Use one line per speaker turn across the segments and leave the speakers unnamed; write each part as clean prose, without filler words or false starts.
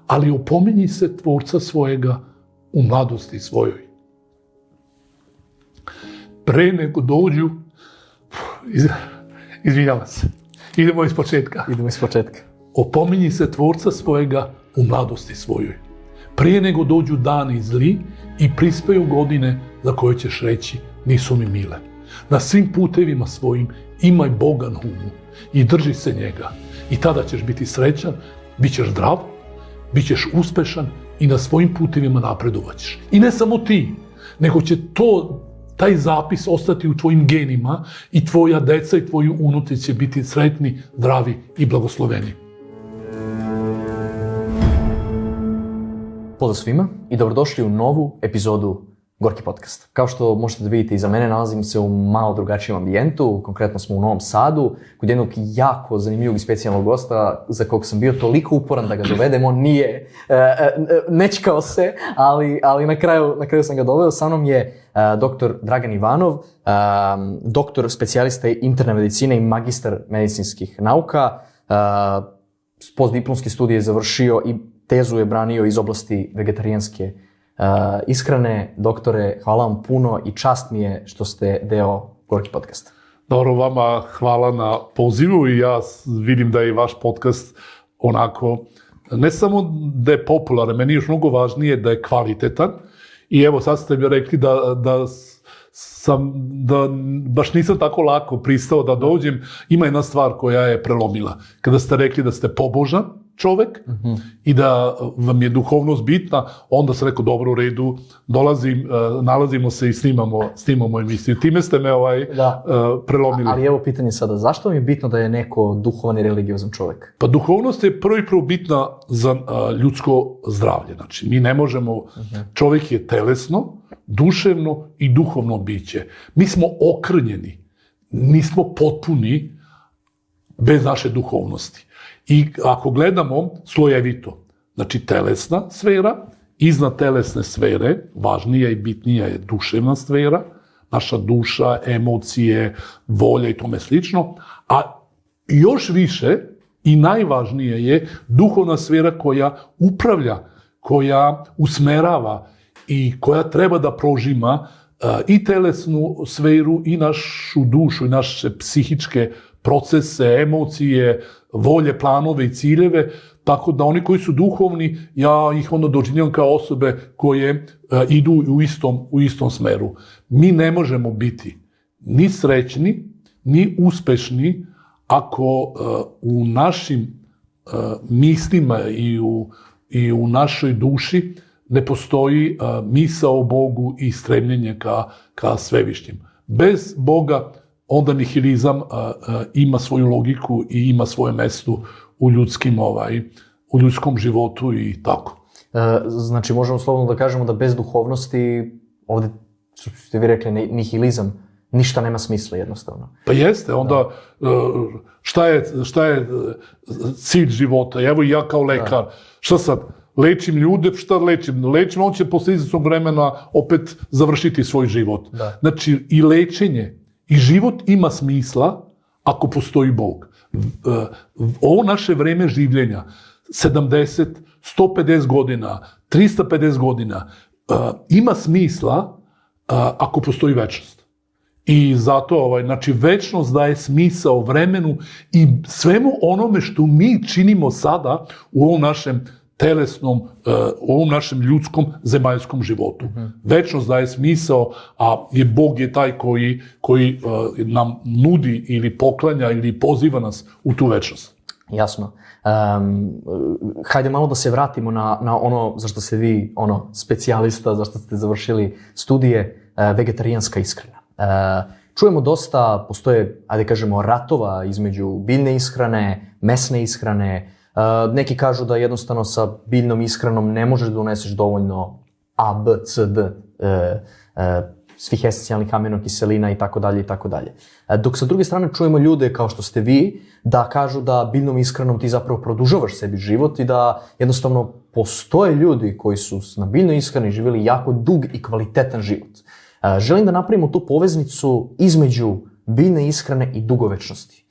ali opominji se Tvorca svojega u mladosti svojoj. Pre nego dođu, izvinjavam se, idemo iz početka. Opominji se Tvorca svojega u mladosti svojoj. Prije nego dođu dani zli i prispeju godine za koje ćeš reći nisu mi mile. Na svim putevima svojim imaj Boga na umu i drži se njega. I tada ćeš biti srećan, bit ćeš zdrav, bit ćeš uspešan i na svojim putevima napredovaćeš. I ne samo ti, nego će taj zapis ostati u tvojim genima i tvoja deca i tvoji unuci će biti sretni, zdravi i blagosloveni.
Pozdrav svima i dobrodošli u novu epizodu Gorki podcast. Kao što možete da vidite iza mene, nalazim se u malo drugačijem ambijentu, konkretno smo u Novom Sadu, kod jednog jako zanimljivog i specijalnog gosta za kog sam bio toliko uporan da ga dovedem, on nije, nečkao se, ali na kraju sam ga doveo. Sa mnom je dr. Dragan Ivanov, doktor specijalista interne medicine i magistar medicinskih nauka, postdiplomske studije je završio i tezu je branio iz oblasti vegetarijanske ishrane. Doktore, hvala vam puno i čast mi je što ste deo Gorki podcasta.
Dobro, vama hvala na pozivu i ja vidim da je vaš podcast onako, ne samo da je popularan, meni je još mnogo važnije da je kvalitetan. I evo sad ste mi rekli da baš nisam tako lako pristao da dođem. Ima jedna stvar koja je prelomila. Kada ste rekli da ste pobožan čovek i da vam je duhovnost bitna, onda sam rekao dobro, u redu, dolazim, nalazimo se i snimamo emisiju. Time ste me prelomili.
Ali evo pitanje sada, zašto vam je bitno da je neko duhovan i religiozan čovek?
Pa duhovnost je prvo bitna za ljudsko zdravlje. Znači, mi ne možemo, čovek je telesno, duševno i duhovno biće. Mi smo okrnjeni, nismo potpuni bez naše duhovnosti. I ako gledamo slojevito, znači telesna sfera, iznad telesne sfere, važnija i bitnija je duševna sfera, naša duša, emocije, volja i tome slično, a još više i najvažnije je duhovna sfera koja upravlja, koja usmerava i koja treba da prožima i telesnu sferu i našu dušu i naše psihičke procese, emocije, volje, planove i ciljeve, tako da oni koji su duhovni, ja ih onda doživljavam kao osobe koje idu u istom smeru. Mi ne možemo biti ni srećni, ni uspešni ako u našim mislima i u našoj duši ne postoji misao o Bogu i stremljenje ka svevišnjem. Bez Boga onda nihilizam ima svoju logiku i ima svoje mesto u ljudskom životu i tako.
Znači, možemo slobodno da kažemo da bez duhovnosti, ovde ste vi rekli nihilizam, ništa nema smisla jednostavno. Pa
jeste, onda šta je cilj života? Evo i ja kao lekar, šta sad? Lečim ljude, šta lečim? Lečim, on će posle izvesnog vremena opet završiti svoj život. Znači, i lečenje i život ima smisla ako postoji Bog. Ovo naše vreme življenja, 70, 150 godina, 350 godina, ima smisla ako postoji večnost. I zato, znači, večnost daje smisao vremenu i svemu onome što mi činimo sada u ovom našem telesnom, u ovom našem ljudskom, zemaljskom životu. Večnost daje smisao, a Bog je taj koji nam nudi ili poklanja ili poziva nas u tu večnost.
Jasno. Hajde malo da se vratimo na ono za što ste vi specijalista, za što ste završili studije, vegetarijanska ishrana. Čujemo dosta, postoje, ajde kažemo, ratova između biljne ishrane, mesne ishrane. Neki kažu da jednostavno sa biljnom ishranom ne možeš da uneseš dovoljno A, B, C, D, svih esencijalnih aminokiselina i tako dalje i tako dalje. Dok sa druge strane čujemo ljude kao što ste vi da kažu da biljnom ishranom ti zapravo produžavaš sebi život i da jednostavno postoje ljudi koji su na biljnoj ishrani živjeli jako dug i kvalitetan život. Želim da napravimo tu poveznicu između biljne ishrane i dugovečnosti.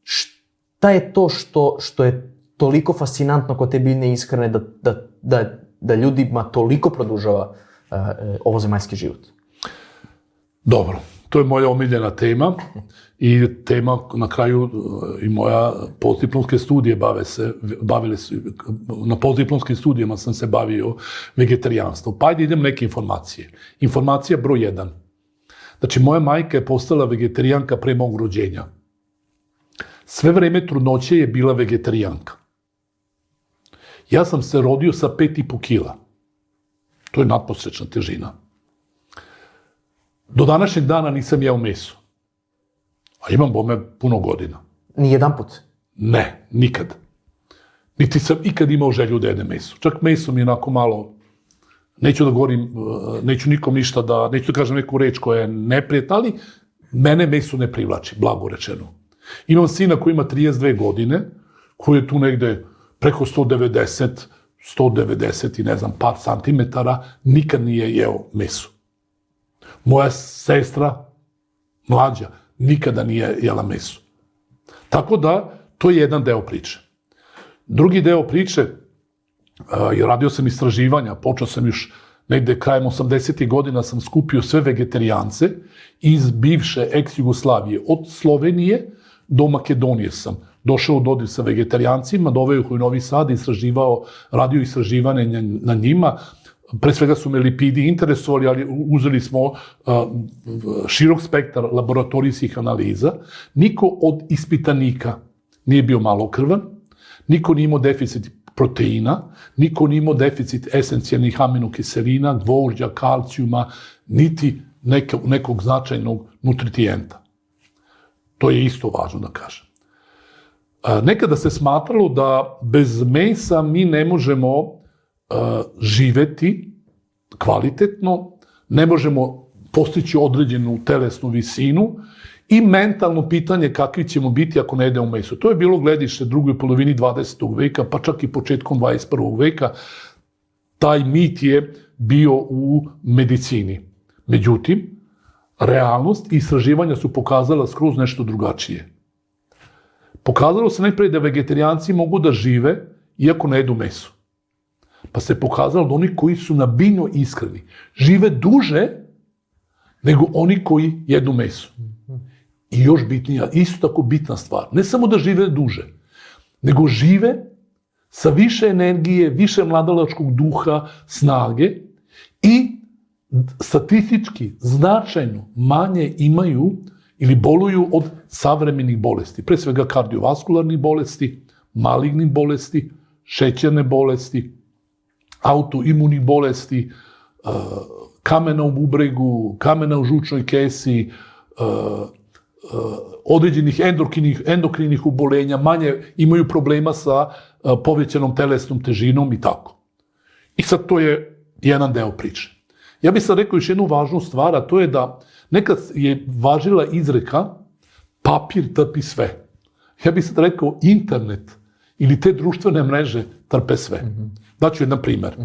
Šta je to što je toliko fascinantno kod te biljne ishrane da ljudima toliko produžava ovozemaljski život?
Dobro, to je moja omiljena tema i tema na kraju i moja postdiplomske studije bavile su, na postdiplomskim studijama sam se bavio vegetarijanstvom. Pa ajde idem neke informacije. Informacija broj 1. Znači, moja majka je postala vegetarijanka pre mog rođenja. Sve vreme trudnoće je bila vegetarijanka. Ja sam se rodio sa 5,5 kila. To je nadprosečna težina. Do današnjeg dana nisam jeo meso. A imam bome puno godina.
Ni jedan put?
Ne, nikad. Niti sam ikad imao želju da jedem meso. Čak meso mi je onako malo, neću da govorim, neću nikom ništa da, neću da kažem neku reč koja je neprijatna, ali mene meso ne privlači, blago rečeno. Imam sina koji ima 32 godine, koji je tu negde preko 190 i ne znam, par santimetara, nikad nije jeo meso. Moja sestra, mlađa, nikada nije jela meso. Tako da, to je jedan deo priče. Drugi deo priče, radio sam istraživanja, počeo sam još negde krajem 80. godina sam skupio sve vegetarijance iz bivše ex-Jugoslavije, od Slovenije do Makedonije sam došao u dodir sa vegetarijancima, doveo ih u Novi Sad, radio istraživanje na njima. Pre svega su me lipidi interesovali, ali uzeli smo širok spektar laboratorijskih analiza. Niko od ispitanika nije bio malokrvan, niko nije imao deficit proteina, niko nije imao deficit esencijalnih aminokiselina, gvožđa, kalcijuma, niti nekog značajnog nutritijenta. To je isto važno da kažem. Nekada se smatralo da bez mesa mi ne možemo živeti kvalitetno, ne možemo postići određenu telesnu visinu i mentalno pitanje kakvi ćemo biti ako ne jedemo meso. To je bilo gledište drugoj polovini 20. veka, pa čak i početkom 21. veka. Taj mit je bio u medicini. Međutim, realnost i istraživanja su pokazala skroz nešto drugačije. Pokazalo se najprej da vegetarijanci mogu da žive iako ne jedu meso. Pa se pokazalo da oni koji su na biljnoj ishrani žive duže nego oni koji jedu meso. I još bitnija, isto tako bitna stvar, ne samo da žive duže, nego žive sa više energije, više mladalačkog duha, snage i statistički značajno manje imaju ili boluju od savremenih bolesti, pre svega kardiovaskularnih bolesti, malignih bolesti, šećerne bolesti, autoimunih bolesti, kamena u bubregu, kamena u žučnoj kesi, određenih endokrinih obolenja, manje imaju problema sa povećanom telesnom težinom i tako. I sad to je jedan deo priče. Ja bih sad rekao još jednu važnu stvar, a to je da nekad je važila izreka papir trpi sve. Ja bih sad rekao internet ili te društvene mreže trpe sve. Daću jedan primer.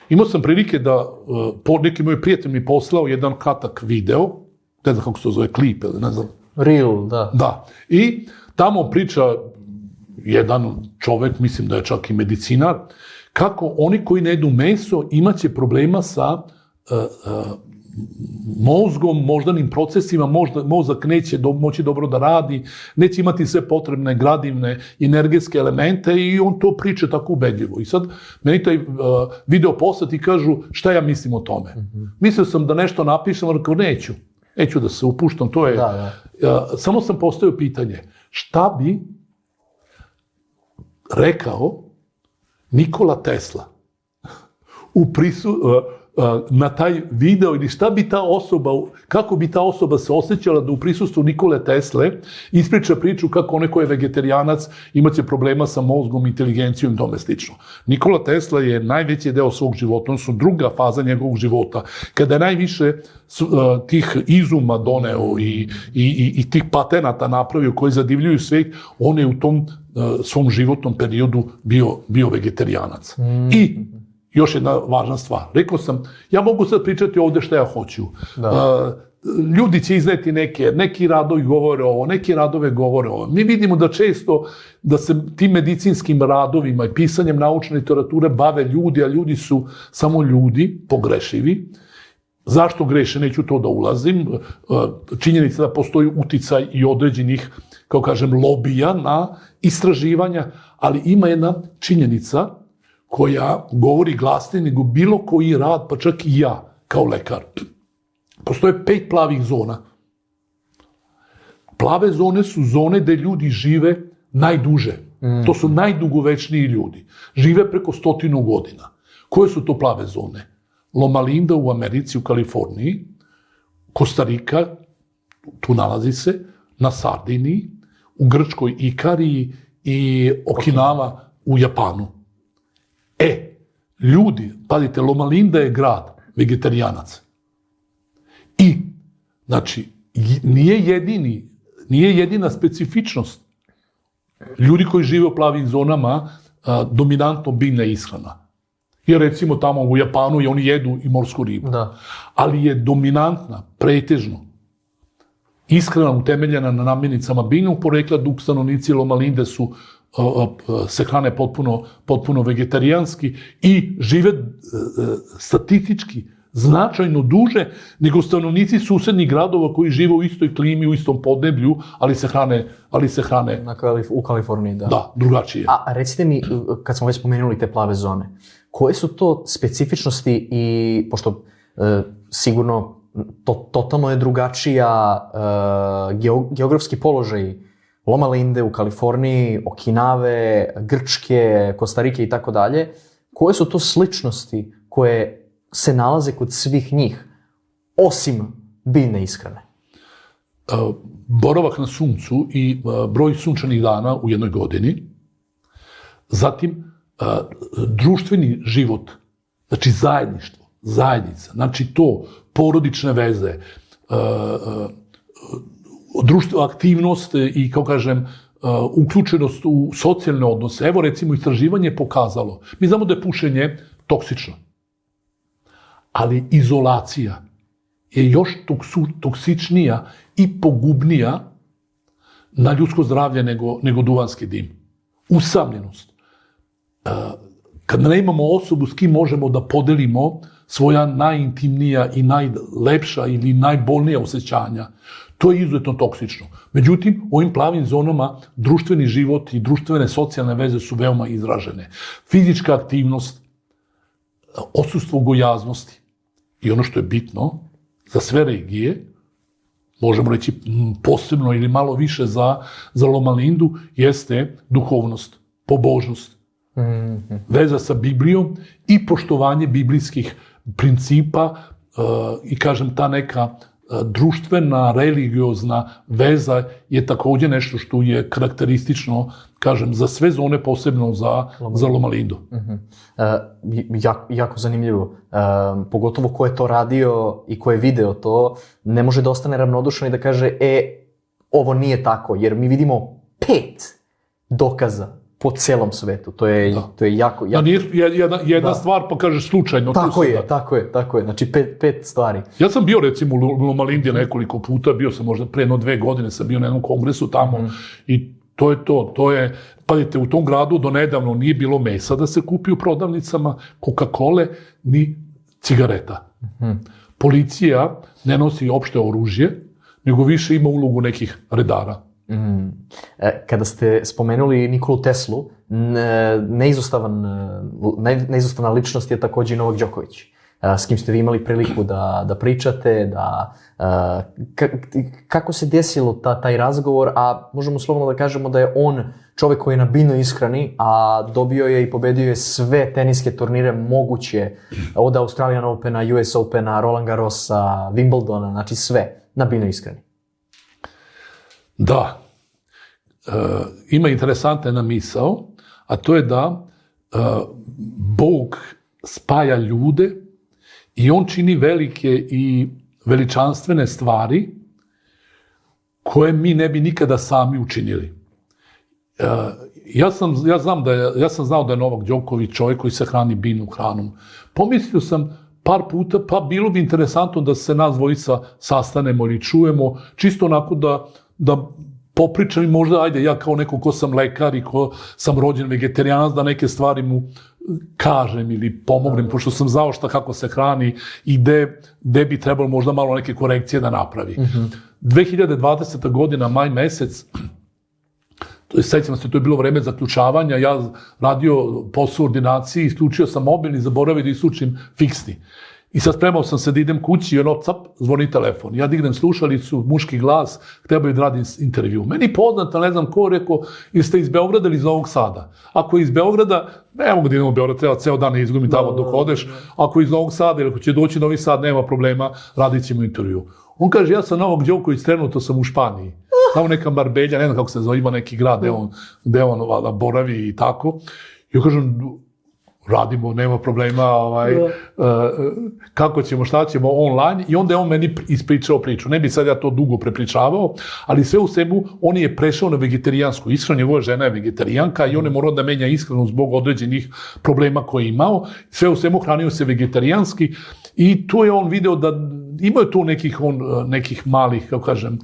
Imao sam prilike da neki moj prijatelj mi poslao jedan kratak video, ne znam kako se to zove, klip ili ne znam.
Reel, da.
Da. I tamo priča jedan čovek, mislim da je čak i medicinar, kako oni koji ne jedu meso imaće problema sa mozgom, moždanim procesima, mozak neće moći dobro da radi, neće imati sve potrebne gradivne energetske elemente i on to priča tako ubedljivo. I sad meni taj video poslati i kažu šta ja mislim o tome. Mislio sam da nešto napišem, ali neću da se upuštam, to je... Samo sam postavio pitanje, šta bi rekao Nikola Tesla na taj video ili šta bi ta osoba, kako bi ta osoba se osjećala da u prisustvu Nikole Tesle ispriča priču kako onaj ko je vegetarijanac imaće problema sa mozgom, inteligencijom i tome slično. Nikola Tesla je najveći deo svog života, odnosno druga faza njegovog života, kada je najviše tih izuma doneo i tih patenata napravio koji zadivljuju svet, on je u tom svom životnom periodu bio vegetarijanac. Još jedna važna stvar. Rekao sam, ja mogu sad pričati ovde šta ja hoću. ljudi će izneti neki radovi govore ovo, neki radove govore ovo. Mi vidimo da često da se tim medicinskim radovima i pisanjem naučne literature bave ljudi, a ljudi su samo ljudi, pogrešivi. Zašto greše, neću to da ulazim. Činjenica da postoji uticaj i određenih, kao kažem, lobija na istraživanja, ali ima jedna činjenica koja govori glasnije nego bilo koji rad, pa čak i ja, kao lekar. Postoje 5 plavih zona. Plave zone su zone gde ljudi žive najduže. To su najdugovečniji ljudi. Žive preko 100 godina. Koje su to plave zone? Loma Linda u Americi, u Kaliforniji, Kostarika, tu nalazi se, na Sardiniji, u Grčkoj Ikariji i Okinawa u Japanu. Ljudi, pazite, Loma Linda je grad vegetarijanaca. I, znači, nije jedina specifičnost ljudi koji žive u plavim zonama dominantno biljna ishrana. Jer recimo tamo u Japanu oni jedu i morsku ribu.
Da.
Ali je dominantna, pretežno, ishrana utemeljena na namirnicama biljnog porekla, dok stanovnici Loma Linde se hrane potpuno vegetarijanski i žive statistički značajno duže nego stanovnici susednih gradova koji žive u istoj klimi, u istom podneblju, ali se hrane
U Kaliforniji, da.
Da, drugačije.
A recite mi, kad smo već spomenuli te plave zone, koje su to specifičnosti i, pošto sigurno totalno je drugačija geografski položaj Loma Linde u Kaliforniji, Okinave, Grčke, Kostarike i tako dalje, koje su to sličnosti koje se nalaze kod svih njih, osim biljne ishrane?
Boravak na suncu i broj sunčanih dana u jednoj godini, zatim društveni život, znači zajedništvo, zajednica, znači to, porodične veze, aktivnost i, kao kažem, uključenost u socijalne odnose. Evo, recimo, istraživanje je pokazalo, mi znamo da je pušenje toksično, ali izolacija je još toksičnija i pogubnija na ljudsko zdravlje nego duvanski dim. Usamljenost. Kad nemamo osobu s kim možemo da podelimo svoja najintimnija i najlepša ili najbolnija osjećanja, to je izuzetno toksično. Međutim, u ovim plavim zonama društveni život i društvene socijalne veze su veoma izražene. Fizička aktivnost, odsustvo gojaznosti i ono što je bitno za sve regije, možemo reći posebno ili malo više za Loma Lindu, jeste duhovnost, pobožnost, veza sa Biblijom i poštovanje biblijskih principa i, kažem, ta neka društvena, religiozna veza je također nešto što je karakteristično, kažem, za sve zone, posebno za Loma Lindu.
Jako zanimljivo. Pogotovo ko je to radio i ko je video to, ne može da ostane ravnodušan i da kaže, ovo nije tako, jer mi vidimo 5 dokaza po celom svetu. To je jako...
Da nije jedna stvar, pa kažeš slučajno.
Tako je. Znači 5 stvari.
Ja sam bio, recimo, u Loma Lindi nekoliko puta, bio sam možda pre 2 godine, sam bio na jednom kongresu tamo i to je to. Pazite, u tom gradu do nedavno nije bilo mesa da se kupi u prodavnicama, Coca-Cole, ni cigareta. Policija ne nosi opšte oružje, nego više ima ulogu nekih redara.
Kada ste spomenuli Nikolu Teslu, neizostavna ličnost je također i Novak Đoković, s kim ste vi imali priliku da pričate, kako se desilo taj razgovor, a možemo slobodno da kažemo da je on čovjek koji je na biljnoj ishrani, a dobio je i pobedio je sve teniske turnire moguće, od Australian Opena, US Opena, Roland Garrosa, Wimbledona, znači sve na biljnoj ishrani.
Da, ima interesantna jedna misao, a to je da Bog spaja ljude i on čini velike i veličanstvene stvari koje mi ne bi nikada sami učinili. Ja sam znao da je Novak Đoković čovjek koji se hrani biljnom hranom. Pomislio sam, par puta, pa bilo bi interesantno da se nas dvojica sastanemo ili čujemo, čisto onako da popričam i možda, ajde, ja kao neko ko sam lekar i ko sam rođen vegetarijanac, da neke stvari mu kažem ili pomognem, pošto sam znao kako se hrani i gde bi trebalo možda malo neke korekcije da napravi. 2020. godina, maj mesec, sećam se, to je bilo vreme zaključavanja, ja radio posao u ordinaciji, isključio sam mobilni, zaboravio da isključim fiksni. I sad spremao sam se da idem kući i ono, cap, zvoni telefon. Ja dignem slušalicu, muški glas, trebaju da radim intervju. Meni poznata, ne znam ko, rekao, jeste iz Beograda ili iz Novog Sada? Ako je iz Beograda, ne mogu da idem u Beograd, treba ceo dan izgubim tamo dok odeš. Ako je iz Novog Sada ili ako će doći Novi Sad, nema problema, radit ćemo intervju. On kaže, ja sam Novak Đoković, trenutno sam u Španiji. Tamo neka Marbelja, ne znam kako se zove, ima neki grad gde on boravi i tako. I ja kažem, radimo, nema problema, kako ćemo, šta ćemo, online. I onda je on meni ispričao priču. Ne bi sad ja to dugo prepričavao, ali sve u sebu, on je prešao na vegetarijansku ishranu, njegova žena je vegetarijanka i on je morao da menja ishranu zbog određenih problema koje je imao. Sve u sebu hranio se vegetarijanski i tu je on video da imao je tu nekih malih, kako kažem,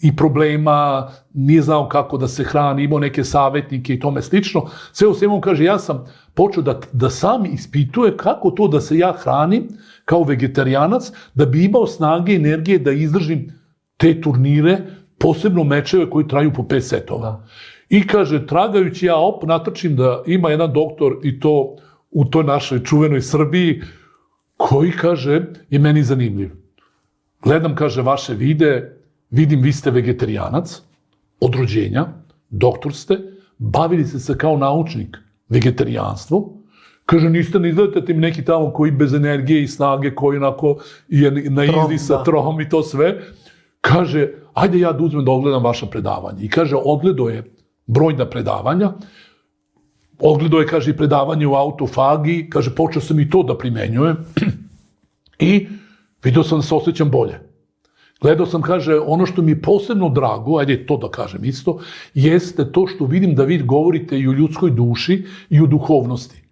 i problema, nije znao kako da se hrani, imao neke savjetnike i tome slično. Sve u svemu, on kaže, ja sam počeo da sam ispituje kako to da se ja hranim kao vegetarijanac, da bi imao snage i energije da izdržim te turnire, posebno mečeve koji traju po 5 setova. I kaže, tragajući ja natrčim da ima jedan doktor i to u toj našoj čuvenoj Srbiji, koji, kaže, je meni zanimljiv. Gledam, kaže, vaše videe, vidim, vi ste vegetarijanac od rođenja, doktor ste, bavili ste se kao naučnik vegetarijanstvom. Kaže, niste, ne izgledate mi neki tamo koji bez energije i snage, koji onako je na izdi sa trom i to sve. Kaže, ajde ja da uzmem da odgledam vaša predavanja. I kaže, odgledao je brojna predavanja, odgledao je, kaže, i predavanje u autofagiji, kaže, počeo sam i to da primenjujem i vidio sam da se osjećam bolje. Gledao sam, kaže, ono što mi je posebno drago, ajde to da kažem isto, jeste to što vidim da vi govorite i o ljudskoj duši i o duhovnosti.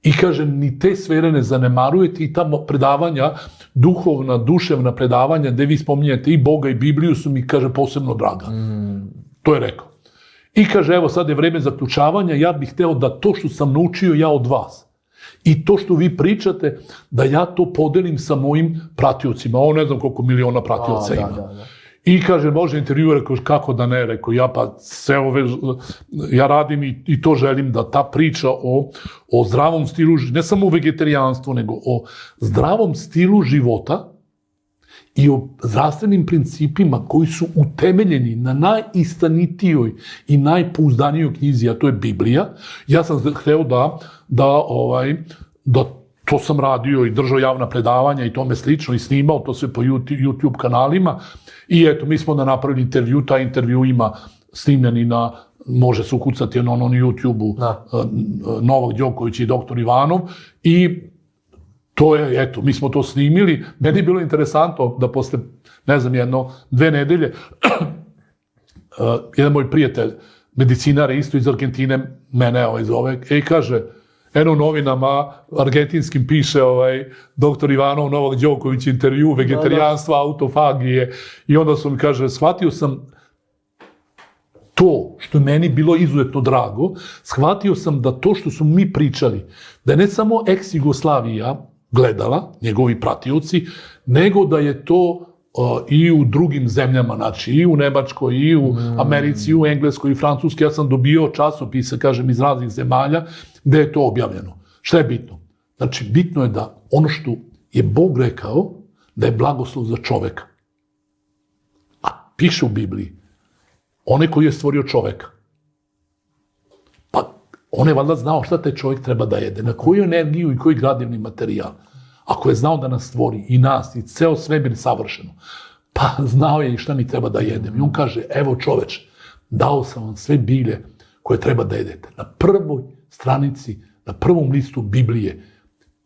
I kaže, ni te sfere ne zanemarujete i tamo predavanja, duhovna, duševna predavanja, gde vi spominjate i Boga i Bibliju su mi, kaže, posebno draga. To je rekao. I kaže, evo sad je vreme zaključavanja, ja bih hteo da to što sam naučio ja od vas i to što vi pričate, da ja to podelim sa mojim pratiocima. On ne znam koliko miliona pratioca ima. I kaže, može intervju, rekao, kako da ne, rekao, ja pa sve ove, ja radim i to želim da ta priča o zdravom stilu, ne samo o vegetarijanstvu, nego o zdravom stilu života i o zdravstvenim principima koji su utemeljeni na najistanitijoj i najpouzdanijoj knjizi, a to je Biblija. Ja sam hteo da to sam radio i držao javna predavanja i tome slično i snimao to sve po YouTube kanalima i eto, mi smo da napravili intervju, taj intervju ima snimljeni može se ukucati na YouTube-u Novak Đoković i doktor Ivanov i to je, eto, mi smo to snimili. Meni je bilo interesantno da posle, ne znam, 2 nedelje, jedan moj prijatelj, medicinar, isto iz Argentine, mene zove, i kaže, eno u novinama argentinskim piše doktor Ivanov, Novak Đoković, intervju, vegetarijanstva, autofagije, i onda su mi, kaže, shvatio sam to što je meni bilo izuzetno drago, shvatio sam da to što su mi pričali, da je ne samo ex-Jugoslavija gledala, njegovi pratioci, nego da je to i u drugim zemljama, znači i u Nemačkoj, i u Americi, i u Engleskoj, i Francuskoj. Ja sam dobio časopise, kažem, iz raznih zemalja, gde je to objavljeno. Šta je bitno? Znači, bitno je da ono što je Bog rekao, da je blagoslov za čoveka. A piše u Bibliji, onaj koji je stvorio čoveka, pa on je valjda znao šta taj čovjek treba da jede, na koju energiju i koji gradivni materijal. Ako je znao da nas stvori i nas i ceo svemir savršeno, pa znao je i šta mi treba da jedem. I on kaže, evo čoveče, dao sam vam sve bilje koje treba da jedete. Na prvoj stranici, na prvom listu Biblije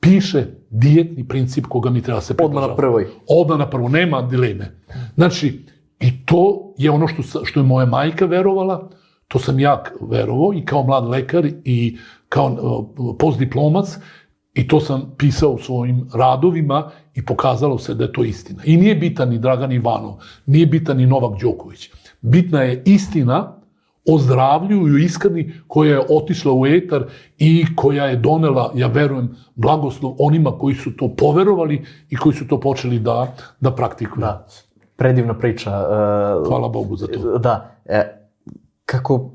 piše dijetni princip koga mi treba se pridržavati.
Odmah na prvoj.
Odmah na prvoj, nema dileme. Znači, i to je ono što je moja majka verovala, to sam ja verovao i kao mlad lekar i kao postdiplomac, I to sam pisao u svojim radovima i pokazalo se da je to istina. I nije bitan ni Dragan Ivanov, nije bitan ni Novak Đoković. Bitna je istina o zdravlju i iskreni koja je otišla u etar i koja je donela, ja verujem, blagoslov onima koji su to poverovali i koji su to počeli da praktikuju.
Da, predivna priča.
Hvala Bogu za to.
Da. Kako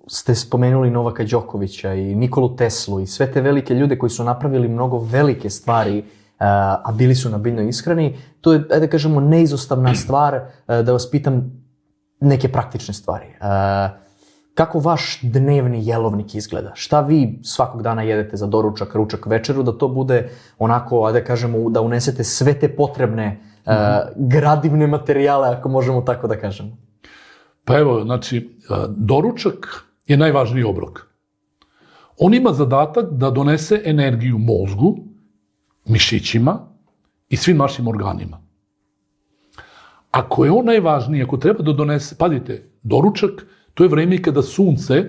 ste spomenuli Novaka Đokovića i Nikolu Teslu i sve te velike ljude koji su napravili mnogo velike stvari, a bili su na biljnoj ishrani, to je, da kažemo, neizostavna stvar da vas pitam neke praktične stvari. Kako vaš dnevni jelovnik izgleda? Šta vi svakog dana jedete za doručak, ručak, večeru, da to bude onako, da kažemo, da unesete sve te potrebne gradivne materijale, ako možemo tako da kažemo?
Pa evo, znači, doručak je najvažniji obrok. On ima zadatak da donese energiju mozgu, mišićima i svim našim organima. Ako je on najvažniji, ako treba da donese, pazite, doručak, to je vreme kada sunce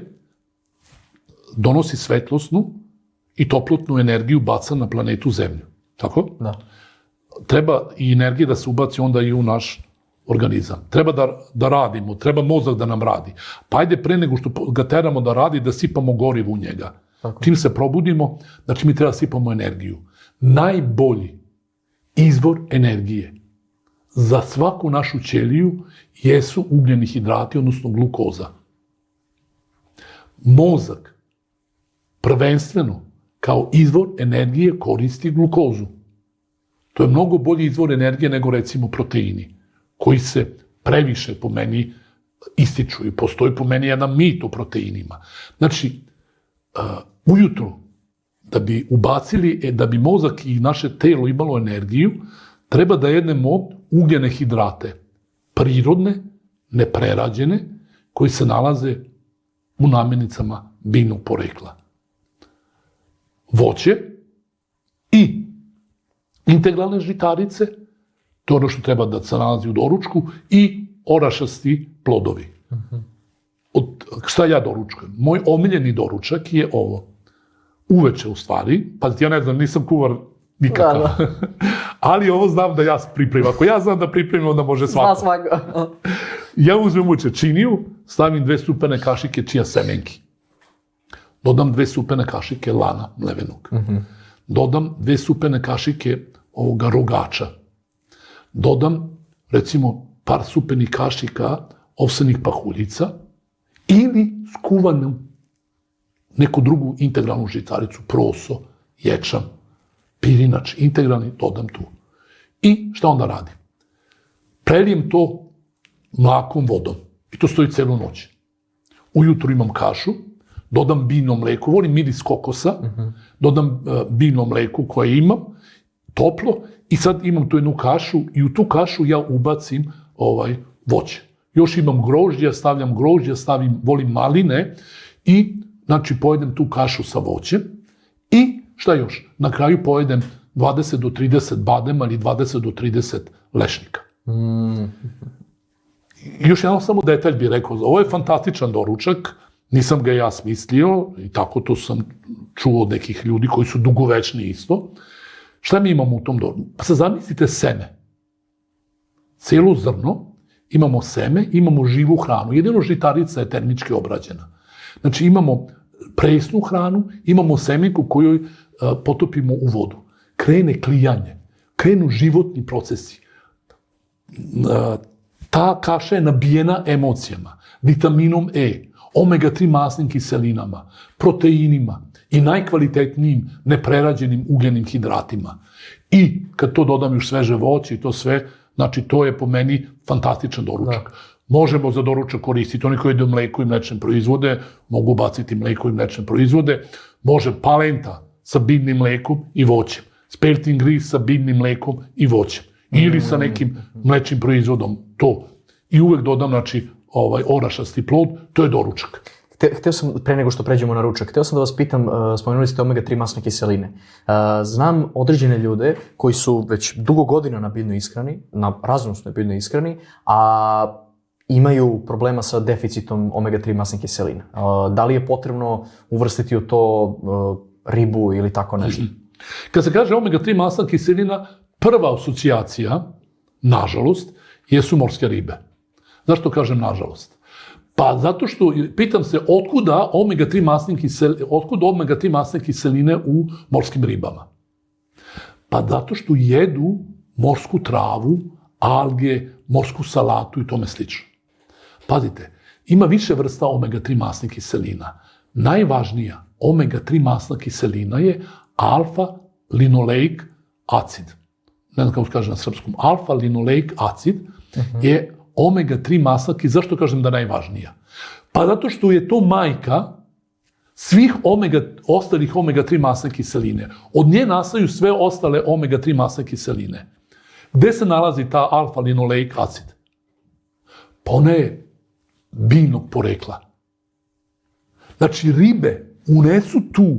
donosi svetlosnu i toplotnu energiju baca na planetu Zemlju. Tako?
Da.
Treba i energija da se ubaci onda i u naš organizam. Treba da radimo, treba mozak da nam radi. Pa ajde pre nego što ga teramo da radi, da sipamo gorivo u njega.
Tako.
Čim se probudimo, znači mi treba da sipamo energiju. Najbolji izvor energije za svaku našu ćeliju jesu ugljeni hidrati, odnosno glukoza. Mozak prvenstveno kao izvor energije koristi glukozu. To je mnogo bolji izvor energije nego recimo proteini, koji se previše po meni ističu i postoji po meni jedan mit o proteinima. Znači, ujutru, da bi ubacili, da bi mozak i naše telo imalo energiju, treba da jedemo ugljene hidrate, prirodne, neprerađene, koji se nalaze u namirnicama biljnog porekla. Voće i integralne žitarice, to je ono što treba da se nalazi u doručku, i orašasti plodovi. Šta ja doručkujem? Moj omiljeni doručak je ovo. Uveče, u stvari, pazite, ja ne znam, nisam kuvar nikakav. Da. Ali ovo znam da ja pripremim. Ako ja znam da pripremim, onda može svako. Ja uzmem u čečiniju, stavim 2 supene kašike čija semenki. Dodam 2 supene kašike lana mlevenog. Dodam 2 supene kašike ovoga rogača. Dodam, recimo, par supenih kašika ovsenih pahuljica ili skuvanu neku drugu integralnu žitaricu, proso, ječam, pirinač, integralni, dodam tu. I šta onda radim? Prelijem to mlakom vodom. I to stoji celu noć. Ujutru imam kašu, dodam biljno mleko, volim miris kokosa, dodam biljno mleko koje imam, toplo, i sad imam tu jednu kašu i u tu kašu ja ubacim voće. Još imam grožđe, stavljam grožđe, volim maline i znači pojedem tu kašu sa voćem i šta još? Na kraju pojedem 20 do 30 badema ili 20 do 30 lešnika. Još jedan samo detalj bih rekao, ovo je fantastičan doručak, nisam ga ja smislio i tako to sam čuo od nekih ljudi koji su dugovečni isto. Šta mi imamo u tom doručku? Pa se zamislite seme. Cijelo zrno, imamo seme, imamo živu hranu. Jedino žitarica je termički obrađena. Znači imamo presnu hranu, imamo semenku koju potopimo u vodu. Krene klijanje, krenu životni procesi. Ta kaša je nabijena emocijama, vitaminom E, omega-3 masnim kiselinama, proteinima i najkvalitetnijim neprerađenim ugljenim hidratima. I kad to dodam još sveže voće i to sve, znači to je po meni fantastičan doručak. Da. Možemo za doručak koristiti, oni koji jedu mleko i mlečne proizvode, mogu baciti mleko i mlečne proizvode, može palenta sa biljnim mlekom i voćem, speltin gris sa biljnim mlekom i voćem, ili sa nekim mlečnim proizvodom, to. I uvek dodam, znači, orašasti plod, to je doručak.
Hteo sam, pre nego što pređemo na ručak, hteo sam da vas pitam, spomenuli ste omega-3 masne kiseline. Znam određene ljude koji su već dugo godina na biljnoj ishrani, na raznovrsnoj biljnoj ishrani, a imaju problema sa deficitom omega-3 masnih kiselina. Da li je potrebno uvrstiti u to ribu ili tako nešto.
Kad se kaže omega-3 masna kiselina, prva asocijacija, nažalost, jesu morske ribe. Zašto kažem nažalost? Pa zato što, pitam se, otkuda omega-3 masne kiseline u morskim ribama? Pa zato što jedu morsku travu, alge, morsku salatu i tome slično. Pazite, ima više vrsta omega-3 masnih kiselina. Najvažnija omega-3 masna kiselina je alfa-linoleik acid. Ne znam kako se kaže na srpskom. Alfa-linoleik acid je omega-3 masna kiselina. Zašto kažem da je najvažnija? Pa zato što je to majka svih ostalih omega-3 masne kiseline. Od nje nastaju sve ostale omega-3 masne kiseline. Gde se nalazi ta alfa-linoleik acid? Pa ona je biljnog porekla. Znači, ribe unesu tu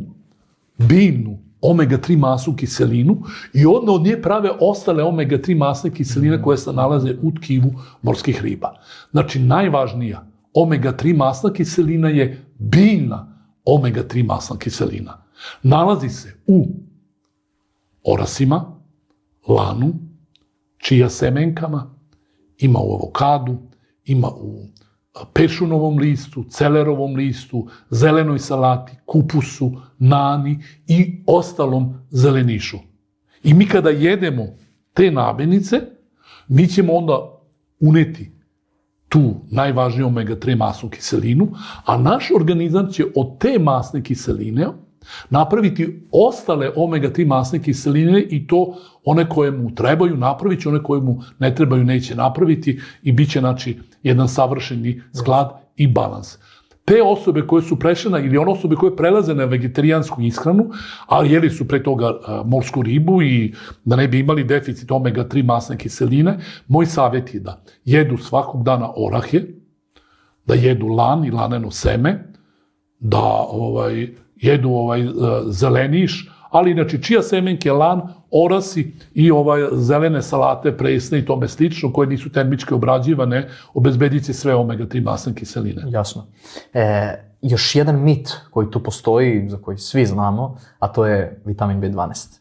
biljnu omega-3 masnu kiselinu i onda od nje prave ostale omega-3 masne kiseline koje se nalaze u tkivu morskih riba. Znači, najvažnija omega-3 masna kiselina je biljna omega-3 masna kiselina. Nalazi se u orasima, lanu, čija semenkama, ima u avokadu, ima u pešunovom listu, celerovom listu, zelenoj salati, kupusu, nani i ostalom zelenišu. I mi kada jedemo te namirnice, mi ćemo onda uneti tu najvažniju omega-3 masnu kiselinu, a naš organizam će od te masne kiseline napraviti ostale omega-3 masne kiseline i to one koje mu trebaju napraviti, one koje mu ne trebaju neće napraviti i bit će, znači, jedan savršeni sklad i balans. Te osobe koje su prešle ili one osobe koje prelaze na vegetarijansku ishranu, a jeli su pre toga morsku ribu i da ne bi imali deficit omega-3 masne kiseline, moj savjet je da jedu svakog dana orahe, da jedu lan i laneno seme, da jedu zeleniš, ali inače čija semenke, lan, orasi i zelene salate, presne i tome slično, koje nisu termički obrađivane, obezbedit će sve omega-3 masne kiseline.
Jasno. Još jedan mit koji tu postoji, za koji svi znamo, a to je vitamin B12.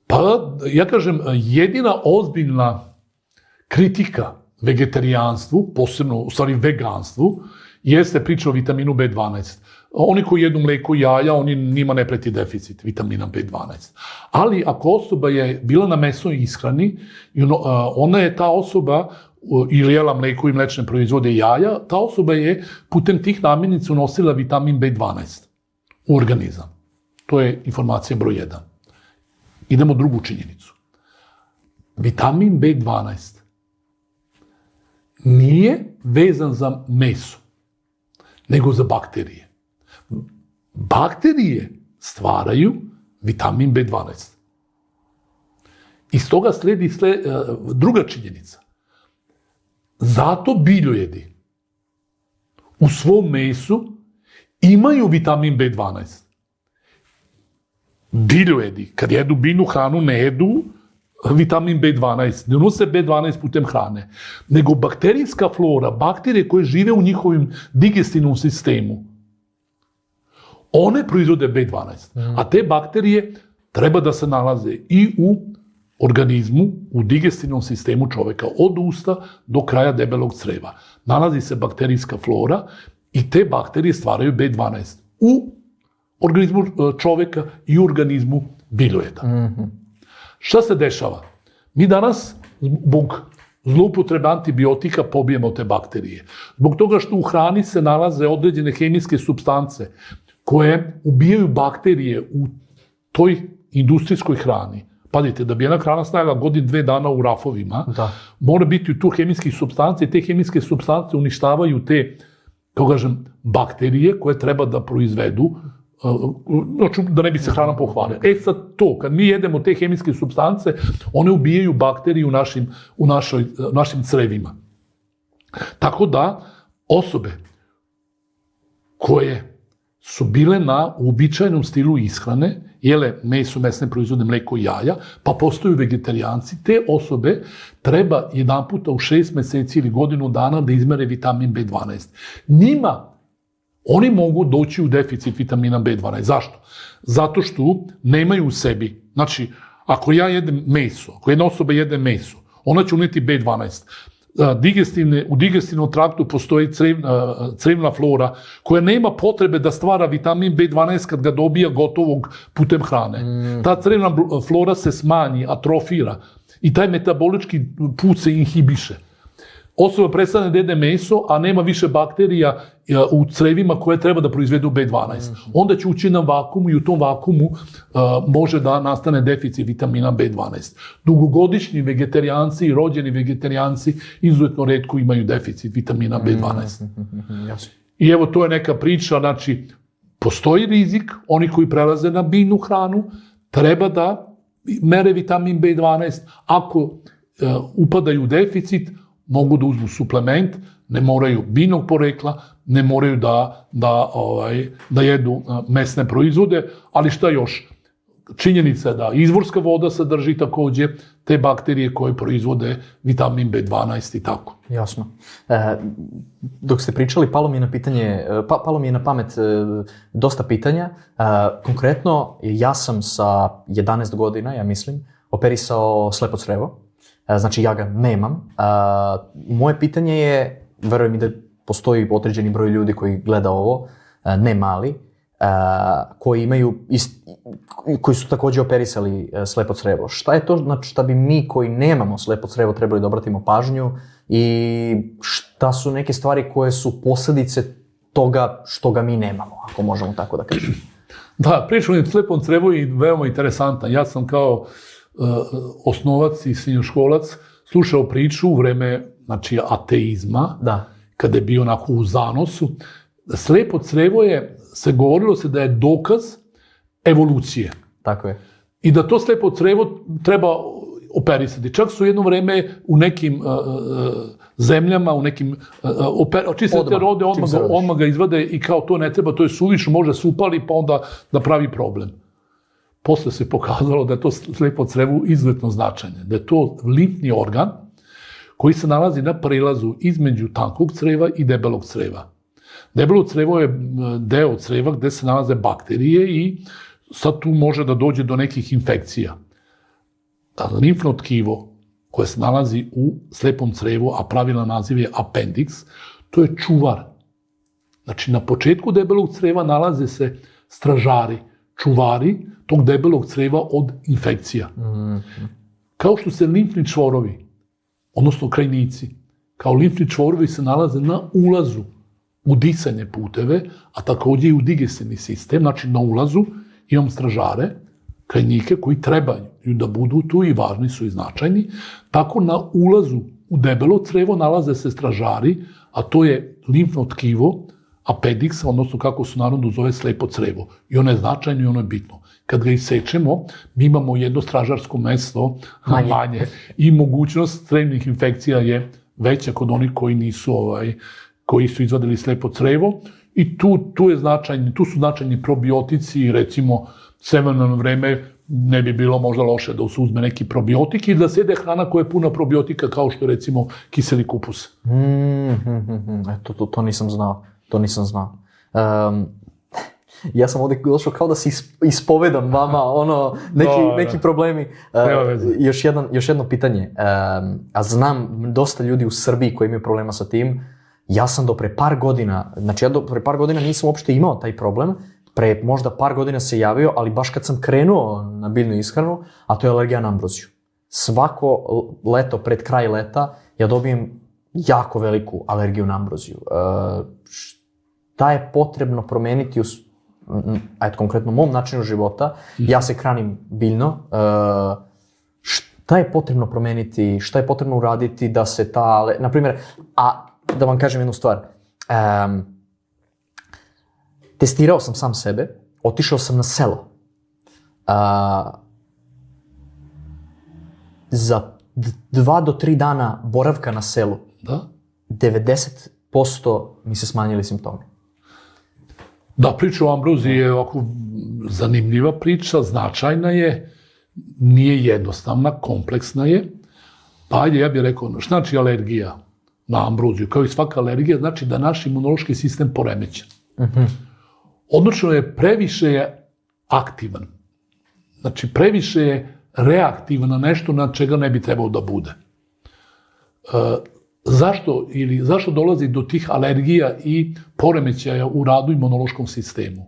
Pa, ja kažem, jedina ozbiljna kritika vegetarijanstvu, posebno, u stvari veganstvu, jeste priča o vitaminu B12. Oni koji jedu mleko i jaja, njima ne preti deficit vitamina B12. Ali ako osoba je bila na mesnoj ishrani, ona je ta osoba, ili jela mleko i mlečne proizvode i jaja, ta osoba je putem tih namirnica unosila vitamin B12 u organizam. To je informacija broj 1. Idemo drugu činjenicu. Vitamin B12 nije vezan za meso, nego za bakterije. Bakterije stvaraju vitamin B12. Iz toga sledi druga činjenica. Zato biljojedi u svom mesu imaju vitamin B12. Biljojedi, kad jedu biljnu hranu, ne jedu vitamin B12, ne unose B12 putem hrane, nego bakterijska flora, bakterije koje žive u njihovim digestivnom sistemu, one proizvode B12. A te bakterije treba da se nalaze i u organizmu, u digestivnom sistemu čoveka, od usta do kraja debelog creva. Nalazi se bakterijska flora i te bakterije stvaraju B12 u organizmu čoveka i u organizmu biljojeda. Šta se dešava? Mi danas, zbog zloupotrebe antibiotika, pobijemo te bakterije. Zbog toga što u hrani se nalaze određene hemijske supstance koje ubijaju bakterije u toj industrijskoj hrani. Pazite, da bi jedna hrana stajala godinu, 2 dana u rafovima, mora biti tu hemijskih supstanci i te hemijske supstance uništavaju te, kako kažem, bakterije koje treba da proizvedu, da ne bi se hrana pohvalila. Sad to, kad mi jedemo te hemijske supstance, one ubijaju bakterije u našim crevima. Tako da, osobe koje su bile na uobičajenom stilu ishrane, jele meso, mesne proizvode, mleko i jaja, pa postaju vegetarijanci, te osobe treba jedan puta u 6 meseci ili godinu dana da izmere vitamin B12. Njima oni mogu doći u deficit vitamina B12. Zašto? Zato što nemaju u sebi, znači, ako ja jedem meso, ako jedna osoba jede meso, ona će uneti B12. U digestivnom traktu postoji crevna flora koja nema potrebe da stvara vitamin B12 kad ga dobija gotovog putem hrane. Ta crevna flora se smanji, atrofira i taj metabolički put se inhibiše. Osoba prestane da jede meso, a nema više bakterija u crevima koje treba da proizvedu B12. Onda će ući na vakuum i u tom vakuumu može da nastane deficit vitamina B12. Dugogodišnji vegetarijanci i rođeni vegetarijanci izuzetno retko imaju deficit vitamina B12. I evo, to je neka priča, znači, postoji rizik, oni koji prelaze na biljnu hranu, treba da mere vitamin B12, ako upadaju u deficit, mogu da uzmu suplement, ne moraju biljnog porekla, ne moraju da jedu mesne proizvode, ali šta još? Činjenica je da izvorska voda sadrži takođe te bakterije koje proizvode vitamin B12 i tako.
Jasno. Dok ste pričali, palo mi je na pamet dosta pitanja. Konkretno, ja sam sa 11 godina, ja mislim, operisao slepo crevo. Znači, ja ga nemam. Moje pitanje je, verujem i da postoji određeni broj ljudi koji gleda ovo, ne mali, koji su također operisali slepo crevo. Šta je to, znači, šta bi mi koji nemamo slepo crevo trebali da obratimo pažnju i šta su neke stvari koje su posljedice toga što ga mi nemamo, ako možemo tako da kažem?
Da, priča o slepom crevu je veoma interesantna. Ja sam kao osnovac i srednjoškolac slušao priču u vreme, znači, ateizma, kada je bio onako u zanosu. Slepo crevo se govorilo da je dokaz evolucije.
Tako je.
I da to slepo crevo treba operisati. Čak su jedno vreme u nekim zemljama, u nekim čiste te rode, odmah ga izvade i kao to ne treba, to je suvišno, može se upali pa onda da pravi problem. Posle se pokazalo da je to slepo crevo izuzetno značajno, da je to limfni organ koji se nalazi na prelazu između tankog creva i debelog creva. Debelo crevo je deo creva gde se nalaze bakterije i sad tu može da dođe do nekih infekcija. Limfno tkivo koje se nalazi u slepom crevu, a pravilan naziv je appendix, to je čuvar. Znači, na početku debelog creva nalaze se stražari, čuvari tog debelog creva od infekcija. Kao što se limfni čvorovi, odnosno krajnici, kao limfni čvorovi se nalaze na ulazu u disanje puteve, a također i u digestivni sistem, znači na ulazu imam stražare, krajnike koji trebaju da budu tu i važni su i značajni, tako na ulazu u debelo crevo nalaze se stražari, a to je limfno tkivo, appendix, odnosno kako se narodno zove slepo crevo. I ono je značajno i ono je bitno. Kad ga isečemo, mi imamo jedno stražarsko mesto manje i mogućnost crevnih infekcija je veća kod onih koji su izvadili slepo crevo i tu su značajni probiotici, recimo severno vreme ne bi bilo možda loše da se uzme neki probiotik ili da se jede hrana koja je puna probiotika kao što je recimo kiseli kupus.
To nisam znao. Ja sam ovdje došao kao da se ispovedam vama, neki problemi. Još jedno pitanje. A znam dosta ljudi u Srbiji koji imaju problema sa tim. Ja sam do pre par godina nisam uopšte imao taj problem. Pre možda par godina se javio, ali baš kad sam krenuo na biljnu ishranu, a to je alergija na ambroziju. Svako leto, pred kraj leta, ja dobijem jako veliku alergiju na ambroziju. Šta je potrebno promeniti konkretno u mom načinu života? Ja se hranim biljno. Šta je potrebno promeniti? Šta je potrebno uraditi da se na primjer, da vam kažem jednu stvar. Testirao sam sam sebe, otišao sam na selo. Za 2 do 3 dana boravka na selu, 90% mi se smanjili simptomi.
Da, priča o ambroziji je ovako zanimljiva priča, značajna je, nije jednostavna, kompleksna je. Pa ajde, ja bih rekao, što znači alergija na ambroziju? Kao i svaka alergija, znači da naš imunološki sistem poremećen. Odnosno je previše je aktivan. Znači, previše je reaktivan na nešto na čega ne bi trebao da bude. Zašto dolazi do tih alergija i poremećaja u radu imunološkom sistemu?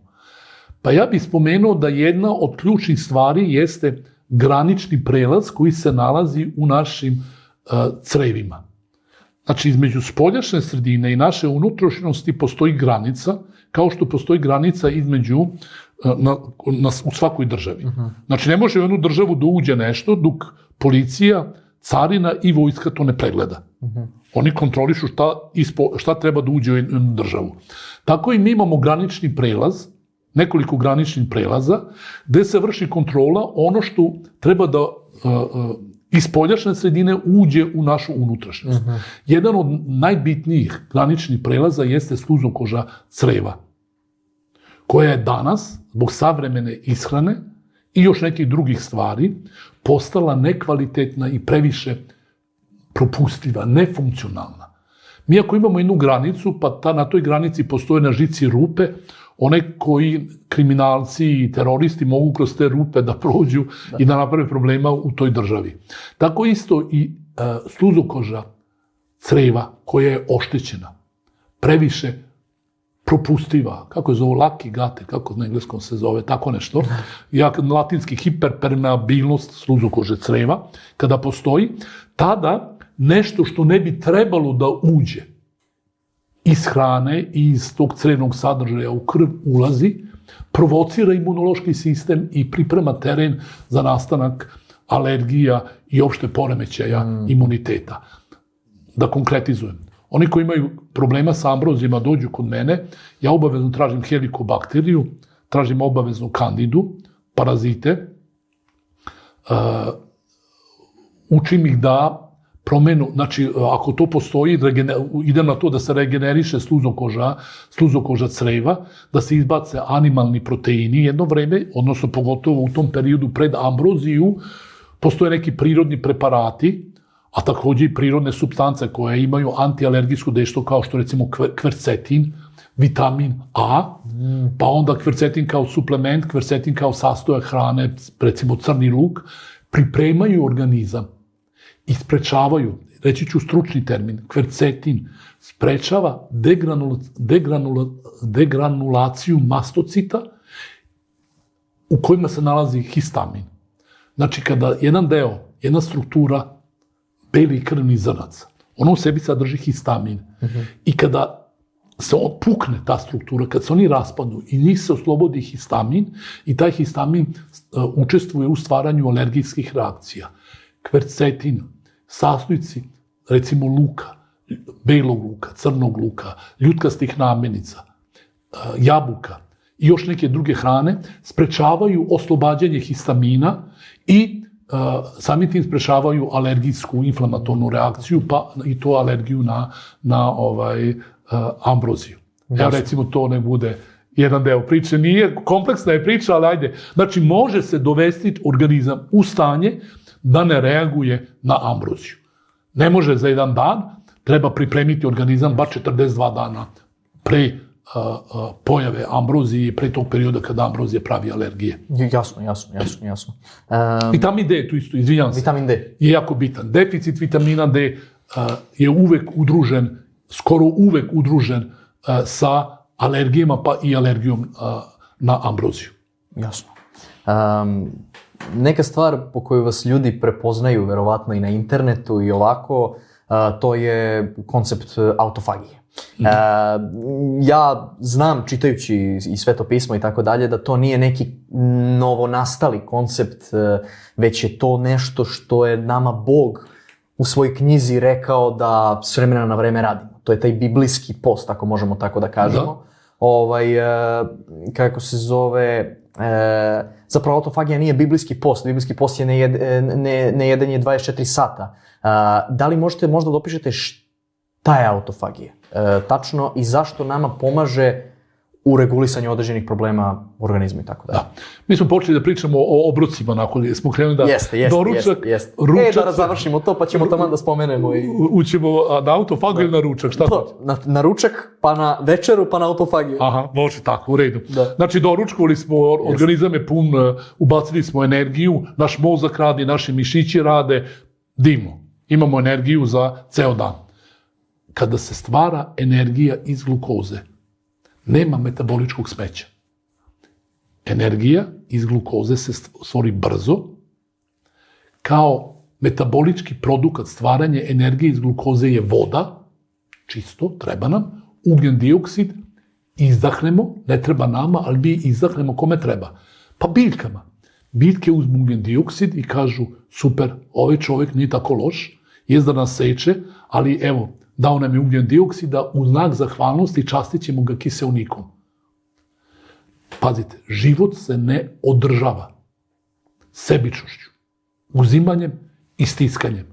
Pa ja bih spomenuo da jedna od ključnih stvari jeste granični prelaz koji se nalazi u našim crevima. Znači, između spoljašnje sredine i naše unutrašnjosti postoji granica, kao što postoji granica između u svakoj državi. Znači, ne može u jednu državu da uđe nešto dok policija, carina i vojska to ne pregleda. Oni kontrolišu šta treba da uđe u jednu državu. Tako i mi imamo granični prelaz, nekoliko graničnih prelaza, gde se vrši kontrola ono što treba da iz spoljašnje sredine uđe u našu unutrašnjost. Jedan od najbitnijih graničnih prelaza jeste sluzokoža creva, koja je danas, zbog savremene ishrane i još nekih drugih stvari, postala nekvalitetna i previše propustljiva, nefunkcionalna. Mi ako imamo jednu granicu, pa na toj granici postoje na žici rupe, one koji kriminalci i teroristi mogu kroz te rupe da prođu i da naprave problema u toj državi. Tako isto i sluzokoža creva koja je oštećena, previše propustiva, kako je zovu laki gate, kako na engleskom se zove, tako nešto, latinski hiperpermeabilnost sluzokože creva, kada postoji, tada nešto što ne bi trebalo da uđe iz hrane i iz tog crevnog sadržaja u krv ulazi, provocira imunološki sistem i priprema teren za nastanak alergija i opšte poremećaja imuniteta. Da konkretizujem. Oni koji imaju problema sa ambrozijama dođu kod mene, ja obavezno tražim helikobakteriju, tražim obavezno kandidu, parazite, učim ih da promenu, znači ako to postoji, idem na to da se regeneriše sluzokoža creva, da se izbace animalni proteini jedno vreme, odnosno pogotovo u tom periodu pred ambroziju, postoje neki prirodni preparati, a takođe i prirodne supstance koje imaju antialergijsko dejstvo, kao što recimo kvercetin, vitamin A, pa onda kvercetin kao suplement, kvercetin kao sastojak hrane, recimo crni luk, pripremaju organizam i sprečavaju, reći ću stručni termin, kvercetin sprečava degranulaciju mastocita u kojima se nalazi histamin. Znači, kada jedna struktura beli krvni zrnac, ona u sebi sadrži histamin. I kada se pukne ta struktura, kad se oni raspadnu i njih se oslobodi histamin i taj histamin učestvuje u stvaranju alergijskih reakcija. Kvercetin, sastojci, recimo luka, belog luka, crnog luka, ljutkastih namirnica, jabuka i još neke druge hrane sprečavaju oslobađanje histamina i samim tim sprečavaju alergijsku inflamatornu reakciju, pa i to alergiju na ambroziju. Evo recimo to ne bude jedan deo priče. Nije kompleksna je priča, ali ajde. Znači može se dovesti organizam u stanje da ne reaguje na ambroziju. Ne može za jedan dan, treba pripremiti organizam bar 42 dana pre pojave ambrozije i pre tog perioda kada ambrozija pravi alergije.
Jasno.
Vitamin D je tu isto, izvinjam se.
Vitamin D.
Je jako bitan. Deficit vitamina D je uvek udružen, skoro uvek udružen sa alergijama, pa i alergijom na ambroziju.
Jasno. Neka stvar po kojoj vas ljudi prepoznaju, verovatno i na internetu i ovako, to je koncept autofagije. Ja znam, čitajući i Sveto pismo i tako dalje, da to nije neki novonastali koncept, već je to nešto što je nama Bog u svojoj knjizi rekao da s vremena na vreme radimo. To je taj biblijski post, ako možemo tako da kažemo. Kako se zove... Zapravo autofagija nije biblijski post. Biblijski post je nejedanje 24 sata. Da li možete možda da opišete šta je autofagija? Tačno i zašto nama pomaže u regulisanju određenih problema u organizmu i tako dalje.
Da. Mi smo počeli da pričamo o obrocima nakon smo krenuli da doručak, ručak.
Da završimo to, pa ćemo taman da spomenemo i...
Ućemo na autofagiju ili na ručak, šta to?
Na ručak, pa na večeru, pa na autofagiju.
Aha, može tako, u redu.
Da.
Znači, doručkovali smo, organizam je pun, ubacili smo energiju, naš mozak radi, naši mišići rade, divno. Imamo energiju za ceo dan. Kada se stvara energija iz glukoze, nema metaboličkog smeća. Energija iz glukoze se stvori brzo, kao metabolički produkt stvaranje energije iz glukoze je voda, čisto, treba nam, ugljen dioksid, izdahnemo, ne treba nama, ali mi izdahnemo kome treba. Pa biljkama. Biljke uzmu ugljen dioksid i kažu, super, ovaj čovjek nije tako loš, jest da nas seče, ali evo, dao nam je ugljen dioksida, u znak zahvalnosti častit ćemo ga kiseonikom. Pazite, život se ne održava sebičnošću, uzimanjem i stiskanjem,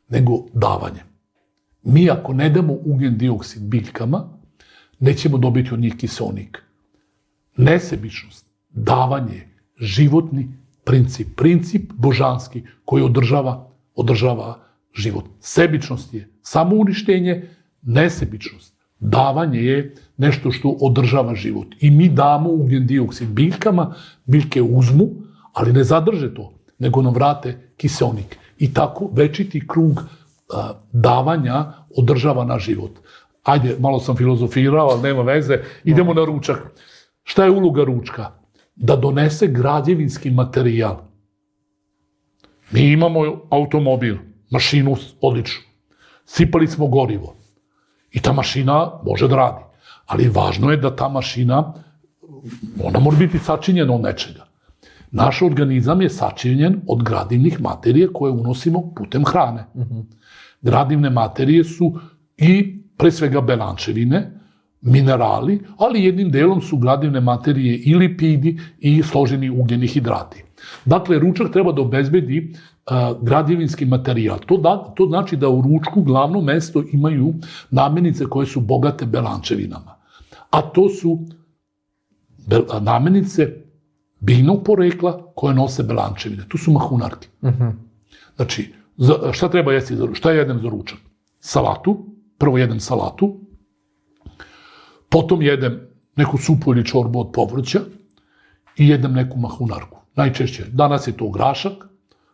nego davanjem. Mi ako ne damo ugljen dioksid biljkama, nećemo dobiti od njih kiseonik. Nesebičnost, davanje je životni princip božanski koji održava život. Sebičnost je samouništenje, nesebičnost. Davanje je nešto što održava život. I mi damo ugljen dioksid biljkama, biljke uzmu, ali ne zadrže to, nego nam vrate kiseonik. I tako večiti krug davanja održava naš život. Ajde, malo sam filozofirao, ali nema veze. Idemo na ručak. Šta je uloga ručka? Da donese građevinski materijal. Mi imamo automobil, mašinu odličnu. Sipali smo gorivo. I ta mašina može da radi. Ali važno je da ta mašina, ona mora biti sačinjena od nečega. Naš organizam je sačinjen od gradivnih materije koje unosimo putem hrane. Gradivne materije su i pre svega belančevine, minerali, ali jednim delom su gradivne materije i lipidi i složeni ugljeni hidrati. Dakle, ručak treba da obezbedi građevinski materijal. To znači da u ručku glavno mesto imaju namirnice koje su bogate belančevinama. A to su namirnice biljnog porekla koje nose belančevine. Tu su mahunarke. Znači, šta treba jesti? Šta jedem za ručak? Salatu. Prvo jedem salatu. Potom jedem neku supu ili čorbu od povrća i jedem neku mahunarku. Najčešće, danas je to grašak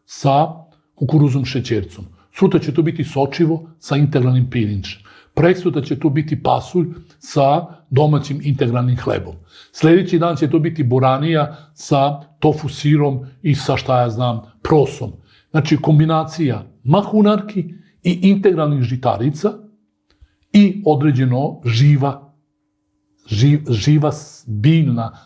sa kukuruzom šećercom. Sutra će to biti sočivo sa integralnim pirinčem. Preksutra će to biti pasulj sa domaćim integralnim hlebom. Sljedeći dan će to biti boranija sa tofu sirom i sa, šta ja znam, prosom. Znači, kombinacija mahunarki i integralnih žitarica i određeno živa biljna,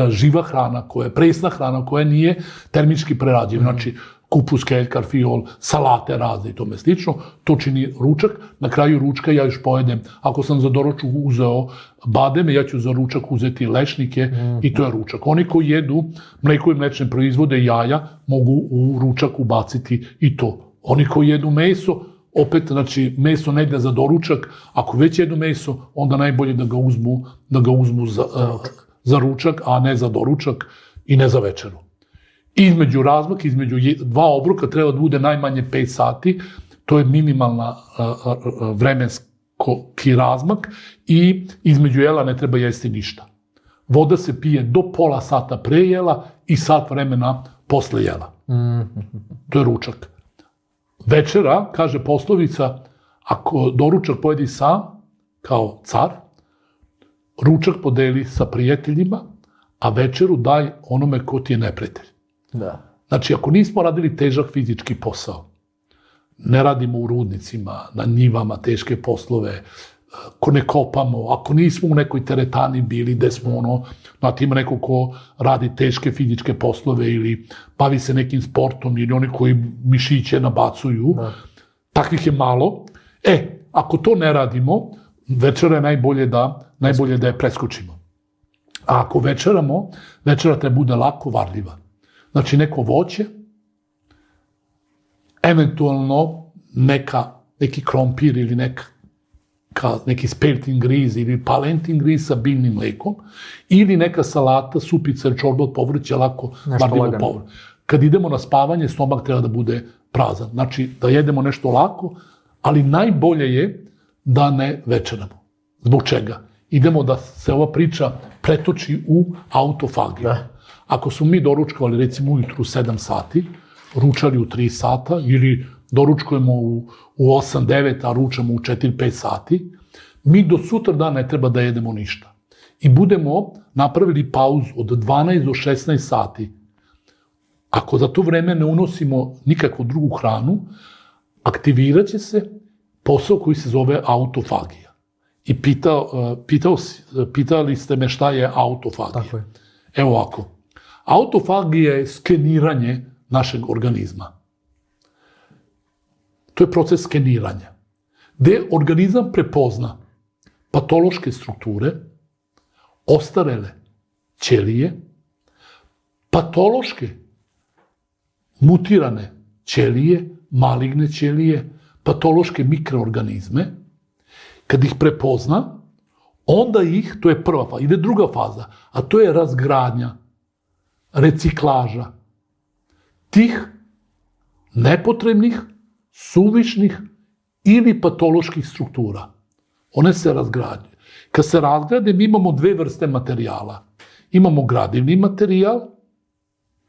živa hrana, presna hrana koja nije termički prerađena. Znači, kupus, keljkar, fiol, salate razne i tome slično. To čini ručak. Na kraju ručka ja još pojedem. Ako sam za doručak uzeo bademe, ja ću za ručak uzeti lešnike i to je ručak. Oni koji jedu mleko i mlečne proizvode, jaja, mogu u ručak ubaciti i to. Oni koji jedu meso, opet, znači, meso ne ide za doručak. Ako već jedu meso, onda najbolje da ga uzmu za ručak, a ne za doručak i ne za večeru. Razmak između dva obroka treba da bude najmanje 5 sati, to je minimalna vremenski razmak i između jela ne treba jesti ništa. Voda se pije do pola sata pre jela i sat vremena posle jela. To je ručak. Večera, kaže poslovica, ako doručak pojedi sam, kao car, ručak podeli sa prijateljima, a večeru daj onome ko ti je neprijatelj.
Da.
Znači, ako nismo radili težak fizički posao, ne radimo u rudnicima, na njivama teške poslove, ako ne kopamo, ako nismo u nekoj teretani bili gde smo znate, ima neko ko radi teške fizičke poslove ili bavi se nekim sportom ili oni koji mišiće nabacuju, takvih je malo. Ako to ne radimo, večera je najbolje da je preskočimo. A ako večeramo, večera treba bude lako varljiva. Znači, neko voće, eventualno neki krompir ili neki speltin griz ili palentin griz sa biljnim mlekom, ili neka salata, supica ili čorba od povrća, lako vadimo povrće. Kad idemo na spavanje, stomak treba da bude prazan. Znači, da jedemo nešto lako, ali najbolje je da ne večeramo. Zbog čega? Idemo da se ova priča pretoči u autofagiju. Ako smo mi doručkovali, recimo, ujutru 7 sati, ručali u 3 sata, ili doručkujemo u 8-9, a ručamo u 4-5 sati, mi do sutra dana ne treba da jedemo ništa. I budemo napravili pauzu od 12 do 16 sati. Ako za to vreme ne unosimo nikakvu drugu hranu, aktivirat će se posao koji se zove autofagija. I pitali ste me šta je autofagija.
Tako je.
Evo ovako. Autofagija je skeniranje našeg organizma. To je proces skeniranja, gde organizam prepozna patološke strukture, ostarele ćelije, patološke mutirane ćelije, maligne ćelije, patološke mikroorganizme. Kad ih prepozna, onda ih, to je prva faza, ide druga faza, a to je razgradnja, reciklaža tih nepotrebnih, suvišnih ili patoloških struktura. One se razgrađuju. Kad se razgrade, mi imamo 2 vrste materijala. Imamo gradivni materijal,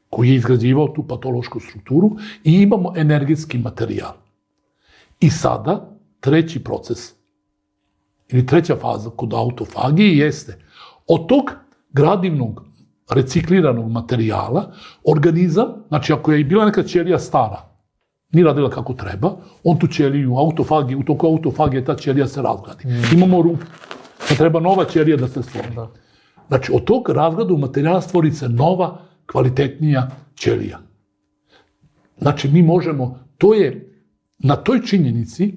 koji je izgrađivao tu patološku strukturu, i imamo energetski materijal. I sada, treći proces, ili treća faza kod autofagije jeste, od tog gradivnog, recikliranog materijala, organizam, znači ako je bila neka ćelija stara, nije radila kako treba, on tu ćeliju, autofagiju, u toku autofagije ta ćelija se razgradi. Imamo rupu, pa treba nova ćelija da se stvori. Znači, od tog razgradu materijala stvori se nova, kvalitetnija ćelija. Znači, mi možemo, to je, na toj činjenici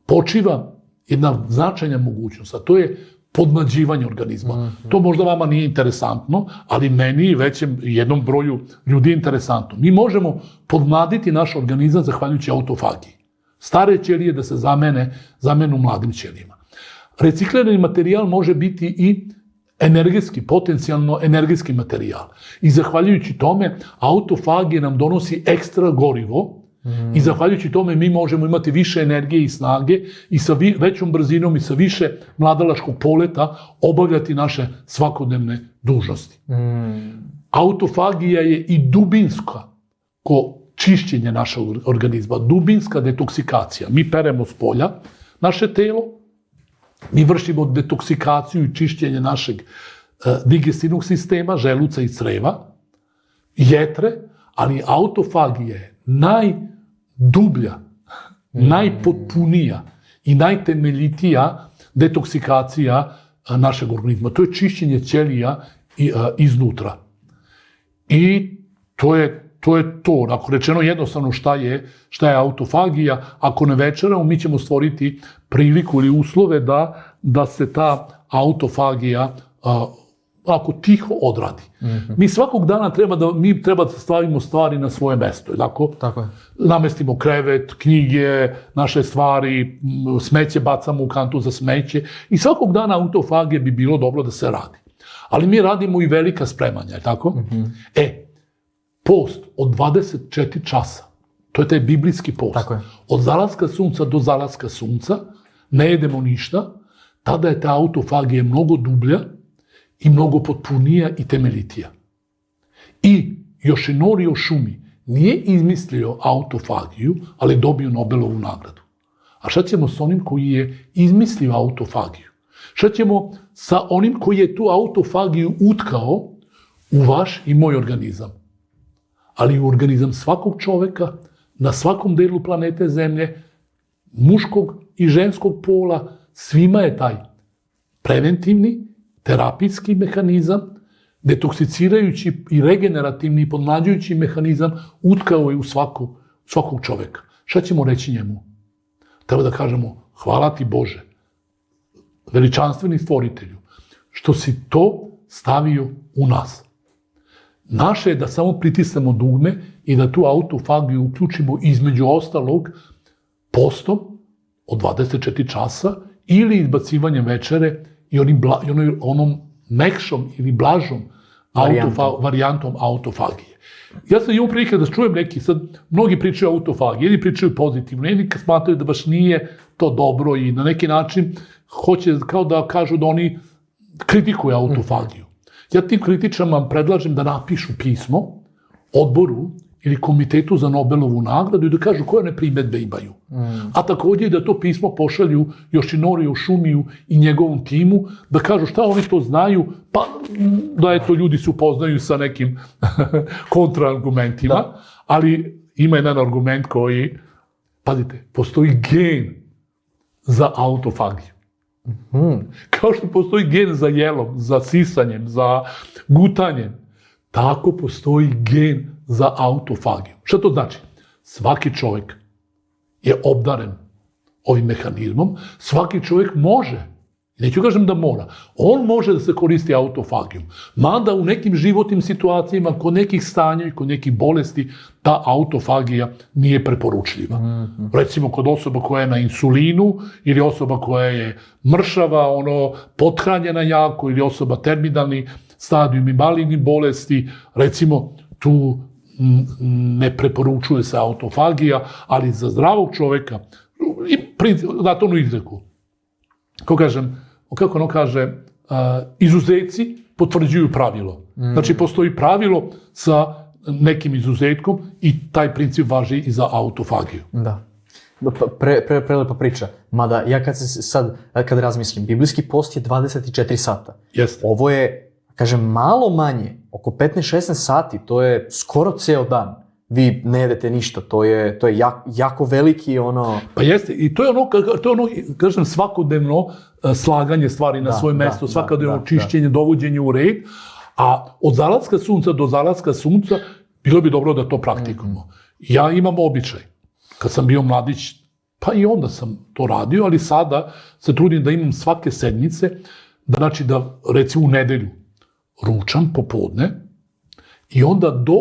počiva jedna značajna mogućnost, a to je podmlađivanje organizma. To možda vama nije interesantno, ali meni i većem jednom broju ljudi je interesantno. Mi možemo podmladiti naš organizam zahvaljujući autofagiji. Stare ćelije da se zamenu mladim ćelijama. Reciklirani materijal može biti i energetski, potencijalno energetski materijal. I zahvaljujući tome, autofagija nam donosi ekstra gorivo, i zahvaljujući tome mi možemo imati više energije i snage i sa većom brzinom i sa više mladalačkog poleta obavljati naše svakodnevne dužnosti. Autofagija je i dubinska čišćenje našeg organizma, dubinska detoksikacija. Mi peremo s polja naše telo, mi vršimo detoksikaciju i čišćenje našeg digestivnog sistema, želuca i creva, jetre, ali autofagija je najdublja, najpotpunija i najtemeljitija detoksikacija našeg organizma. To je čišćenje ćelija iznutra. I to je to. Ako rečeno jednostavno šta je autofagija, ako ne večeramo, mi ćemo stvoriti priliku ili uslove da se ta autofagija ako tiho odradi. Mi svakog dana treba da stavimo stvari na svoje mesto. Tako je. Namestimo krevet, knjige, naše stvari, smeće bacamo u kantu za smeće i svakog dana autofagije bi bilo dobro da se radi. Ali mi radimo i velika spremanja, tako? Post od 24 časa, to je taj biblijski post. Od zalaska sunca do zalaska sunca, ne jedemo ništa, tada je ta autofagija mnogo dublja i mnogo potpunija i temeljitija. I Yoshinori Oshumi nije izmislio autofagiju, ali dobio Nobelovu nagradu. A šta ćemo s onim koji je izmislio autofagiju? Šta ćemo sa onim koji je tu autofagiju utkao u vaš i moj organizam? Ali u organizam svakog čoveka, na svakom delu planete Zemlje, muškog i ženskog pola, svima je taj preventivni, terapijski mehanizam, detoksicirajući i regenerativni i podmlađujući mehanizam utkao je u svakog čoveka. Šta ćemo reći njemu? Treba da kažemo, hvala ti Bože, veličanstveni stvoritelju, što si to stavio u nas. Naše je da samo pritisnemo dugme i da tu autofagiju uključimo između ostalog postom od 24 časa ili izbacivanjem večere i onom mekšom ili blažom varijantom autofagije. Ja sam imao prilike da čujem neki, sad mnogi pričaju o autofagiji, jedni pričaju pozitivno, jedni kad smatraju da baš nije to dobro i na neki način hoće kao da kažu da oni kritikuju autofagiju. Ja tim kritičama predlažem da napišu pismo odboru ili komitetu za Nobelovu nagradu i da kažu koje one primedbe imaju. A također da to pismo pošalju Yošinori Šumiju i njegovom timu, da kažu šta oni to znaju, pa da eto ljudi se upoznaju sa nekim kontraargumentima, ali ima jedan argument koji, pazite, postoji gen za autofagiju. Kao što postoji gen za jelom, za sisanjem, za gutanjem, tako postoji gen za autofagiju. Šta to znači? Svaki čovjek je obdaren ovim mehanizmom, svaki čovjek može, neću kažem da mora, on može da se koristi autofagijom. Mada u nekim životnim situacijama, kod nekih stanja i kod nekih bolesti, ta autofagija nije preporučljiva. Recimo kod osoba koja je na insulinu ili osoba koja je mršava, pothranjena jako ili osoba terminalni stadijum i malignih bolesti, recimo tu ne preporučuje se autofagija, ali za zdravog čovjeka, znate onu izreku, kako ono kaže, izuzeci potvrđuju pravilo. Znači, postoji pravilo sa nekim izuzetkom i taj princip važi i za autofagiju.
Da. Prelepa priča. Mada, ja kad razmislim, biblijski post je 24 sata.
Jeste.
Ovo je, malo manje, oko 15-16 sati, to je skoro ceo dan. Vi ne jedete ništa, to je jako veliki
Pa jeste, i to je kažem, svakodnevno slaganje stvari na svoje mesto, svakodnevno čišćenje, dovođenje u red, a od zalaska sunca do zalaska sunca bilo bi dobro da to praktikujemo. Ja imam običaj, kad sam bio mladić, pa i onda sam to radio, ali sada se trudim da imam svake sedmice, da recimo u nedelju ručam popodne i onda do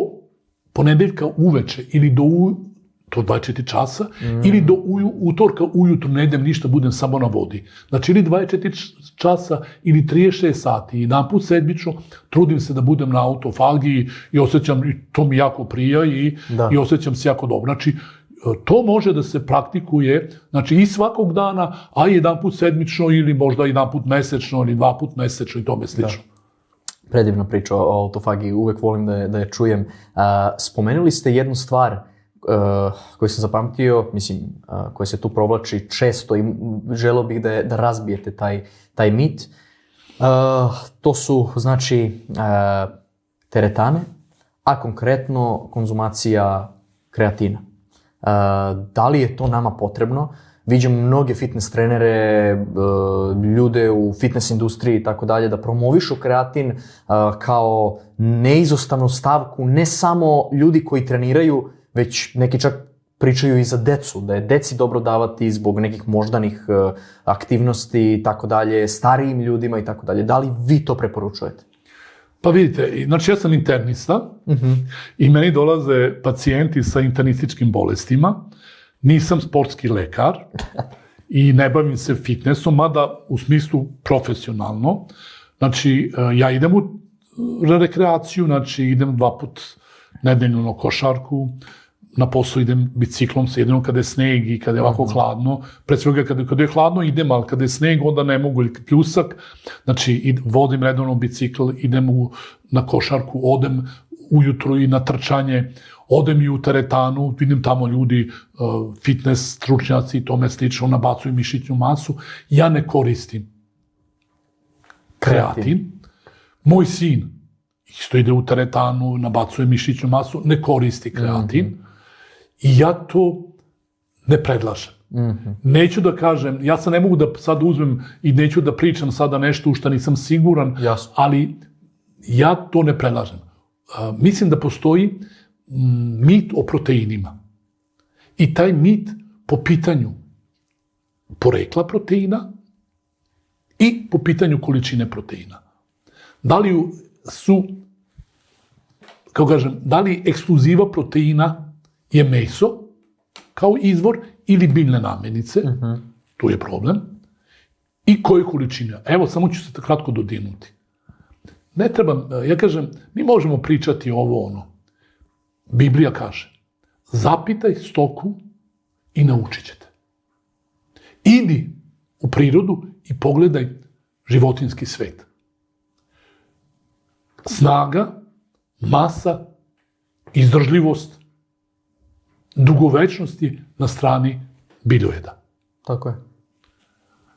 ponedeljka uveče ili do 24 časa ili do utorka ujutru ne jedem ništa, budem samo na vodi. Znači ili 24 časa ili 36 sati. I naput sedmično trudim se da budem na autofagiji i osjećam, i to mi jako prija i osjećam se jako dobro. Znači, to može da se praktikuje, znači i svakog dana, a i jedan put sedmično ili možda jedan put mesečno ili 2 put mesečno i tome slično.
Predivna priča o autofagiji, uvek volim da je čujem. Spomenuli ste jednu stvar koju sam zapamtio, koja se tu provlači često i želeo bih da razbijete taj mit. To su, znači, teretane, a konkretno konzumacija kreatina. Da li je to nama potrebno? Viđam mnoge fitness trenere, ljude u fitness industriji i tako dalje, da promovišu kreatin kao neizostavnu stavku, ne samo ljudi koji treniraju, već neki čak pričaju i za decu, da je deci dobro davati zbog nekih moždanih aktivnosti i tako dalje, starijim ljudima i tako dalje. Da li vi to preporučujete?
Pa vidite, znači ja sam internista i meni dolaze pacijenti sa internističkim bolestima. Nisam sportski lekar i ne bavim se fitnessom, mada u smislu profesionalno. Znači, ja idem u rekreaciju, znači idem 2 put nedeljno na košarku, na posao idem biciklom, jedino kada je sneg i kada je ovako hladno. Pred svega kada je hladno idem, ali kada je sneg onda ne mogu, ili pljusak. Znači, vodim redovno bicikl, idem na košarku, odem ujutru i na trčanje, odem i u teretanu, vidim tamo ljudi, fitness stručnjaci i tome slično, nabacuju mišićnu masu. Ja ne koristim kreatin. Moj sin isto ide u teretanu, nabacuje mišićnu masu, ne koristi kreatin. I ja to ne predlažem. Neću da kažem, ja sad ne mogu da sad uzmem i neću da pričam sada nešto u što nisam siguran, ali ja to ne predlažem. Mislim da postoji mit o proteinima. I taj mit po pitanju porekla proteina i po pitanju količine proteina. Da li su, kao kažem, da li ekskluziva proteina je meso kao izvor ili biljne namirnice, tu je problem. i koje količine. Evo, samo ću se kratko dodirnuti. Ne treba, ja kažem, mi možemo pričati ovo ono. Biblija kaže, zapitaj stoku i naučit ćete. Idi u prirodu i pogledaj životinjski svet. Snaga, masa, izdržljivost, dugovečnost je na strani biljojeda.
Tako je.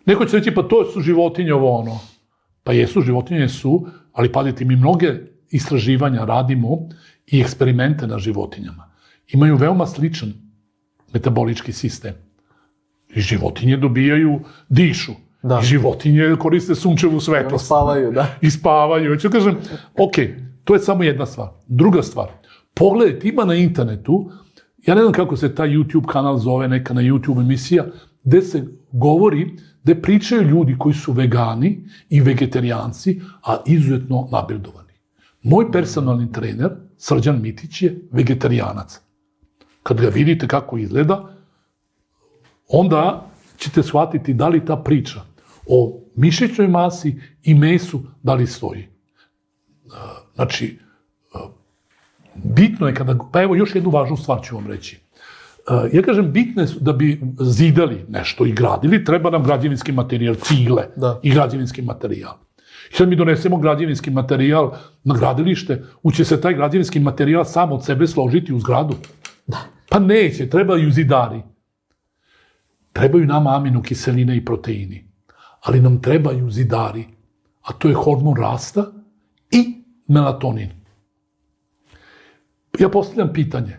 Neko će reći, pa to su životinje ovo ono. Pa jesu, životinje su, ali pazite, mi mnoge istraživanja radimo i eksperimente na životinjama. Imaju veoma sličan metabolički sistem. I životinje dobijaju, dišu.
Da.
I životinje koriste sunčevu svetlost.
Oni spavaju, da.
I spavaju. Hoću kažem, ok, to je samo jedna stvar. Druga stvar, pogledajte, ima na internetu, ja ne znam kako se taj YouTube kanal zove, neka na YouTube emisija, gde se govori, gde pričaju ljudi koji su vegani i vegetarijanci, a izuzetno nabildovani. Moj personalni trener, Srđan Mitić, je vegetarijanac. Kad ga vidite kako izgleda, onda ćete shvatiti da li ta priča o mišićnoj masi i mesu da li stoji. Znači, bitno je kada... Pa evo, još jednu važnu stvar ću vam reći. Ja kažem, bitno je da bi zidali nešto i gradili, treba nam građevinski materijal, cigle i građevinski materijal. I sad mi donesemo građevinski materijal na gradilište, će se taj građevinski materijal sam od sebe složiti u zgradu. Pa neće, trebaju zidari. Trebaju nama aminokiseline i proteini, ali nam trebaju zidari, a to je hormon rasta i melatonin. Ja postavljam pitanje,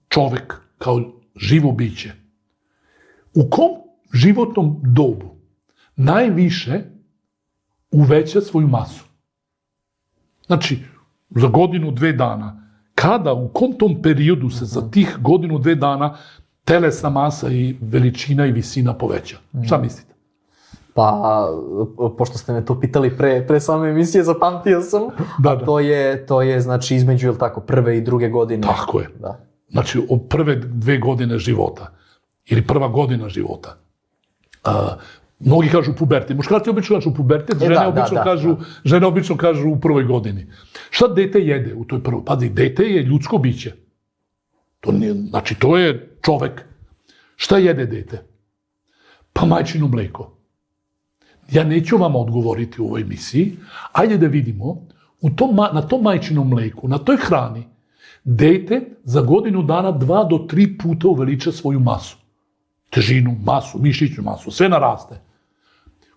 čovek kao živo biće, u kom životnom dobu najviše uveća svoju masu? Znači, za godinu, 2 dana, kada, u kom tom periodu se za tih godinu, 2 dana telesna masa i veličina i visina poveća? Šta mislite?
Pa, pošto ste me to pitali pre same emisije, zapamtio sam.
Da.
To je, znači, između, jel tako, prve i druge godine.
Tako je.
Da.
Znači, od prve 2 godine života, ili prva godina života. Mnogi kažu pubertet. Muškarci obično kažu pubertet, žene obično kažu u prvoj godini. Šta dete jede u toj prvoj? Pazi, dete je ljudsko biće. Znači, to je čovek. Šta jede dete? Pa majčino mleko. Ja neću vam odgovoriti u ovoj emisiji. Ajde da vidimo, na tom majčinom mleku, na toj hrani, dete za godinu dana 2 do 3 puta uveliča svoju masu. Težinu, masu, mišićnu masu, sve naraste.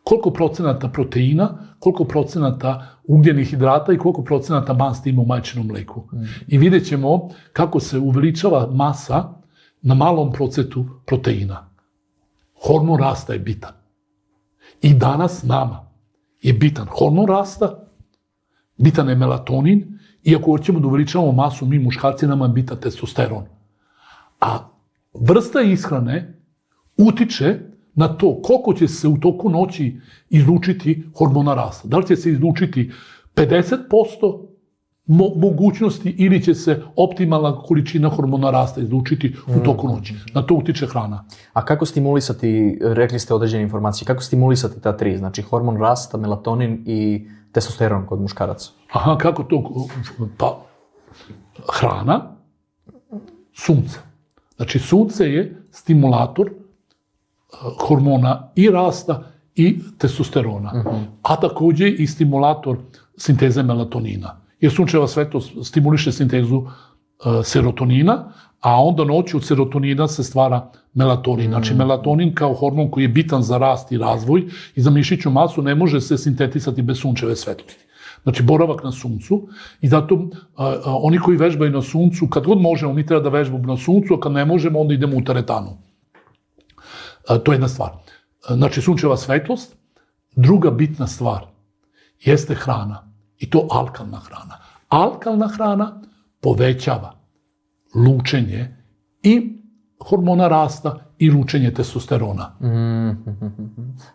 Koliko procenata proteina, koliko procenata ugljenih hidrata i koliko procenata masti ima u majčinom mleku. I vidjet ćemo kako se uveličava masa na malom procentu proteina. Hormon rasta je bitan. I danas nama je bitan hormon rasta, bitan je melatonin, i ako hoćemo da uveličavamo masu, mi muškarci, nama je bitan testosteron. A vrsta ishrane utiče na to koliko će se u toku noći izlučiti hormona rasta. Da li će se izlučiti 50% mogućnosti ili će se optimalna količina hormona rasta izlučiti u toku noći. Na to utiče hrana.
A kako stimulisati, rekli ste određene informacije, kako stimulisati ta 3? Znači hormon rasta, melatonin i testosteron kod muškaraca?
Aha, kako to? Pa, hrana, sunce. Znači, sunce je stimulator hormona i rasta i testosterona, a takođe i stimulator sinteze melatonina. Jer sunčeva svetlost stimuliše sintezu serotonina, a onda noću od serotonina se stvara melatonin. Znači, melatonin kao hormon koji je bitan za rast i razvoj i za mišićnu masu ne može se sintetisati bez sunčeve svetlosti. Znači, boravak na suncu, i zato oni koji vežbaju na suncu, kad god možemo, mi treba da vežbamo na suncu, a kad ne možemo, onda idemo u teretanu. To je jedna stvar. Znači, sunčeva svetlost. Druga bitna stvar jeste hrana. I to alkalna hrana. Alkalna hrana povećava lučenje i hormona rasta i lučenje testosterona.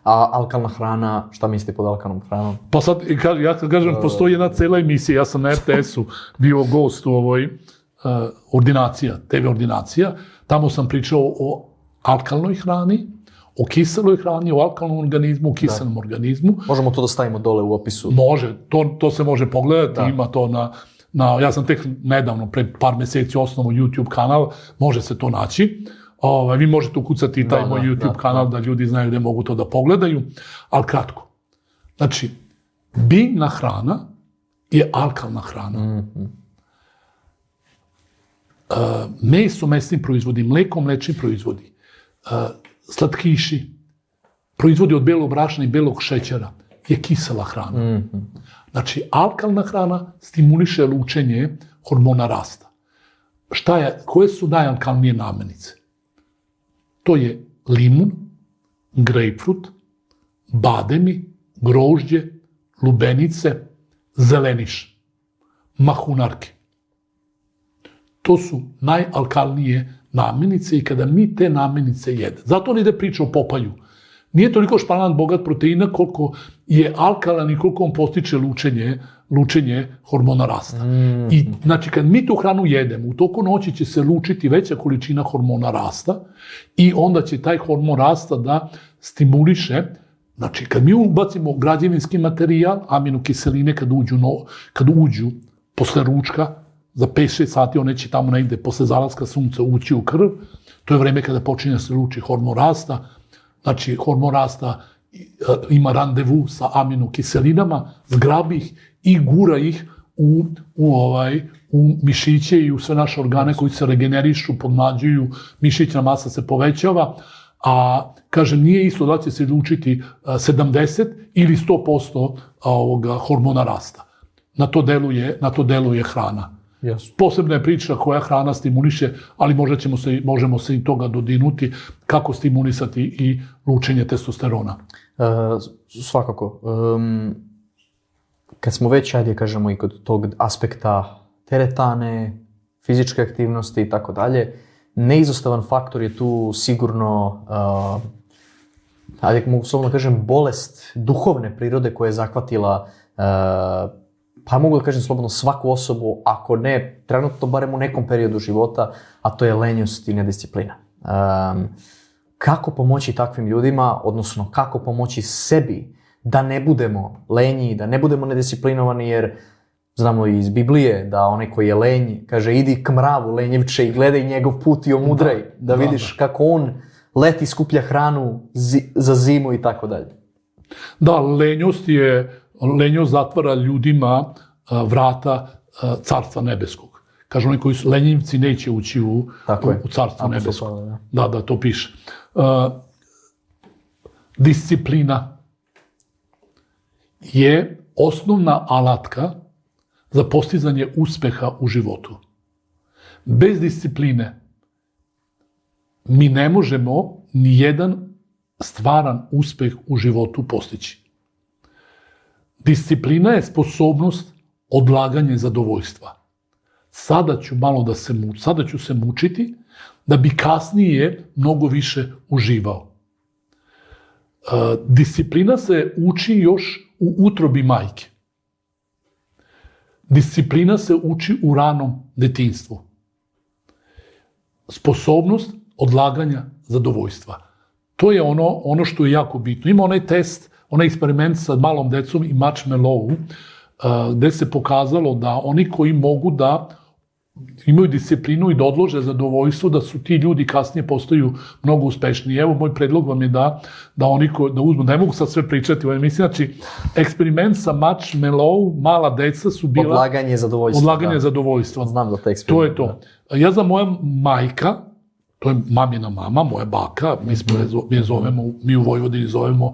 A alkalna hrana, šta mislite pod alkalnom hranom?
Pa sad, ja kad kažem, postoji jedna cela emisija, ja sam na RTS-u bio gost u ovoj TV ordinacija. Tamo sam pričao o alkalnoj hrani, o kiseloj hrani, o alkalnom organizmu, o kiselnom organizmu.
Možemo to da stavimo dole u opisu.
Može, to se može pogledati, ima to ja sam tek nedavno, pre par meseci osnovao YouTube kanal, može se to naći. Vi možete ukucati taj moj YouTube kanal da ljudi znaju gde mogu to da pogledaju, ali kratko. Znači, biljna hrana je alkalna hrana. Meso, mesni proizvodi, mleko, mlečni proizvodi, slatkiši, proizvodi od belog brašna i belog šećera je kisela hrana. Znači, alkalna hrana stimuliše lučenje hormona rasta. Koje su najalkalnije namirnice? To je limun, grejpfrut, bademi, grožđe, lubenice, zeleniš, mahunarke. To su najalkalnije namirnice i kada mi te namirnice jedemo. Zato on ide priča o Popaju. Nije toliko španat bogat proteina koliko je alkalan i koliko on postiče lučenje hormona rasta. I znači kad mi tu hranu jedemo, u toku noći će se lučiti veća količina hormona rasta i onda će taj hormon rasta da stimuliše. Znači kad mi ubacimo građevinski materijal, aminokiseline kad uđu posle ručka, za 5-6 sati one će tamo negde posle zalaska sunca ući u krv, to je vreme kada počinje se luči hormon rasta. Znači, hormon rasta ima randevu sa aminokiselinama, zgrabi ih i gura ih u mišiće i u sve naše organe koji se regenerišu, podmlađuju, mišićna masa se povećava, a, kažem, nije isto da će se lučiti 70 ili 100% hormona rasta. Na to deluje hrana.
Yes.
Posebna je priča koja hrana stimuliše, ali možemo se i toga dodinuti kako stimulisati i lučenje testosterona.
Svakako. Kad smo već, ajde kažemo, i kod tog aspekta teretane, fizičke aktivnosti i tako dalje, neizostavan faktor je tu sigurno, ajde mogu slobodno kažem, bolest duhovne prirode koja je zahvatila pa mogu da kažem slobodno svaku osobu, ako ne trenutno, barem u nekom periodu života, a to je lenjost i nedisciplina. Kako pomoći takvim ljudima, odnosno kako pomoći sebi da ne budemo lenji, da ne budemo nedisciplinovani, jer znamo iz Biblije da onaj koji je lenj, kaže idi k mravu lenjevče i gledaj njegov put i omudraj, da vidiš kako on leti, skuplja hranu za zimu i tako dalje.
Da, lenjost zatvara ljudima vrata Carstva nebeskog. Kažu oni koji su lenjivci neće ući u Carstvo nebesko. Da, to piše. Disciplina je osnovna alatka za postizanje uspeha u životu. Bez discipline mi ne možemo ni jedan stvaran uspeh u životu postići. Disciplina je sposobnost odlaganja zadovoljstva. Sada ću se mučiti da bi kasnije mnogo više uživao. Disciplina se uči još u utrobi majke. Disciplina se uči u ranom detinjstvu. Sposobnost odlaganja zadovoljstva. To je ono što je jako bitno. Ima onaj test, onaj eksperiment sa malom decom i marshmallow, gde se pokazalo da oni koji mogu da imaju disciplinu i da odlože zadovoljstvo, da su ti ljudi kasnije postaju mnogo uspešniji. Evo, moj predlog vam je da oni da uzmu, ne mogu sad sve pričati u ovoj emisiji, znači, eksperiment sa marshmallow, mala deca su bila... Odlaganje zadovoljstva.
Znam da taj eksperiment.
To je to. Ja znam, moja majka, to je mamina mama, moja baka, mi u Vojvodini zovemo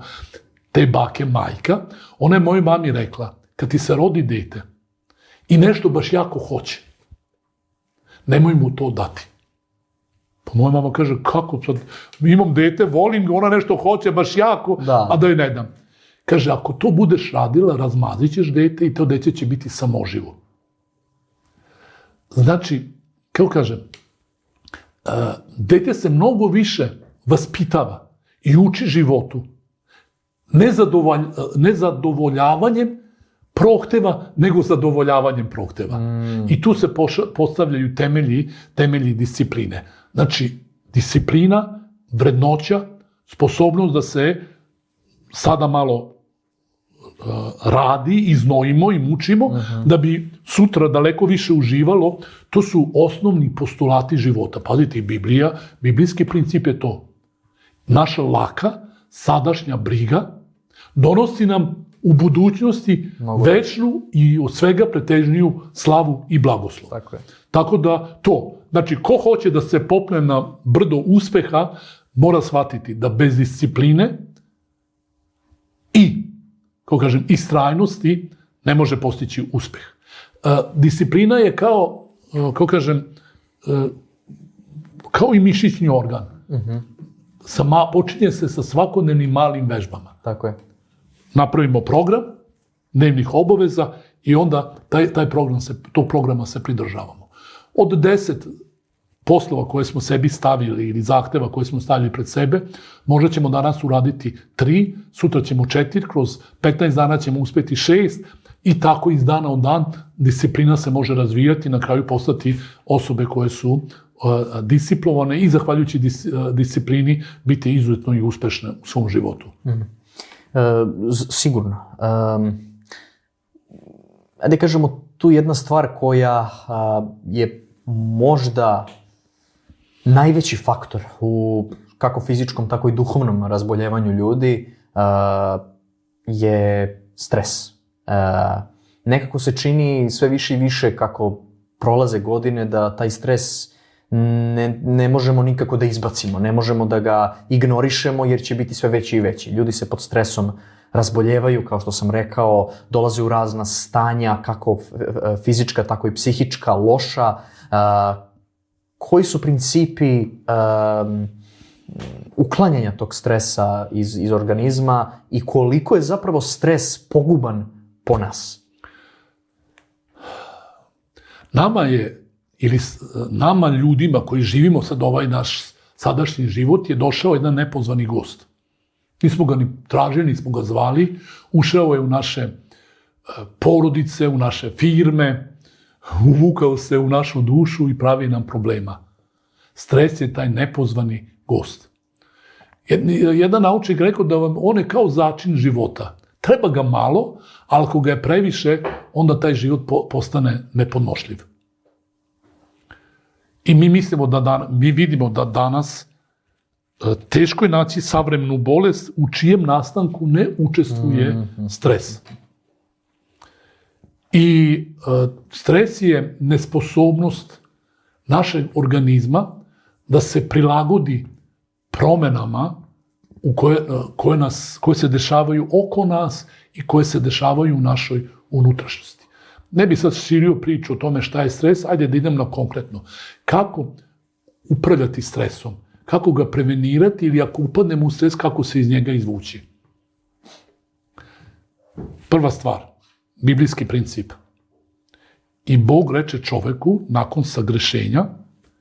te bake majka, ona je mojoj mami rekla, kad ti se rodi dete i nešto baš jako hoće, nemoj mu to dati. Pa moja mama kaže, kako sad, imam dete, volim ga, ona nešto hoće baš jako, a da joj ne dam. Kaže, ako to budeš radila, razmazit ćeš dete i to dete će biti samoživo. Znači, kako kažem, dete se mnogo više vaspitava i uči životu nezadovoljavanjem prohteva, nego zadovoljavanjem prohteva. I tu se postavljaju temelji discipline. Znači, disciplina, vrednoća, sposobnost da se sada malo radi, iznojimo i mučimo, da bi sutra daleko više uživalo. To su osnovni postulati života. Pazite, Biblija, biblijski princip je to. Naša laka, sadašnja briga donosi nam u budućnosti večnu i od svega pretežniju slavu i blagoslov. Tako da to, znači ko hoće da se popne na brdo uspeha, mora shvatiti da bez discipline i, kako kažem, istrajnosti ne može postići uspeh. Disciplina je kao, kako kažem, kao i mišićni organ. Počinje se sa svakodnevnim malim vežbama.
Tako je.
Napravimo program dnevnih obaveza i onda tog programa se pridržavamo. Od 10 poslova koje smo sebi stavili ili zahteva koje smo stavili pred sebe, možda ćemo danas uraditi 3, sutra ćemo 4, kroz 15 dana ćemo uspeti 6 i tako iz dana u dan disciplina se može razvijati i na kraju postati osobe koje su disciplinovane i zahvaljujući disciplini biti izuzetno i uspešne u svom životu.
Sigurno. Da kažemo, tu jedna stvar koja je možda najveći faktor u kako fizičkom, tako i duhovnom razboljevanju ljudi je stres. Nekako se čini sve više i više kako prolaze godine da taj stres ne možemo nikako da izbacimo, ne možemo da ga ignorišemo jer će biti sve veći i veći. Ljudi se pod stresom razboljevaju, kao što sam rekao, dolaze u razna stanja, kako fizička, tako i psihička, loša. Koji su principi uklanjanja tog stresa iz organizma i koliko je zapravo stres poguban po nas?
Nama ljudima koji živimo sad ovaj naš sadašnji život je došao jedan nepozvani gost. Nismo ga ni tražili, nismo ga zvali. Ušao je u naše porodice, u naše firme, uvukao se u našu dušu i pravi nam problema. Stres je taj nepozvani gost. Jedan naučnik rekao da on je kao začin života. Treba ga malo, ali ako ga je previše, onda taj život postane nepodnošljiv. I mi vidimo da danas teško je naći savremenu bolest u čijem nastanku ne učestvuje stres. I stres je nesposobnost našeg organizma da se prilagodi promenama koje se dešavaju oko nas i koje se dešavaju u našoj unutrašnjosti. Ne bi sad širio priču o tome šta je stres, ajde da idem na konkretno. Kako upravljati stresom? Kako ga prevenirati ili ako upadnemo u stres, kako se iz njega izvući? Prva stvar, biblijski princip. I Bog reče čoveku, nakon sagrešenja,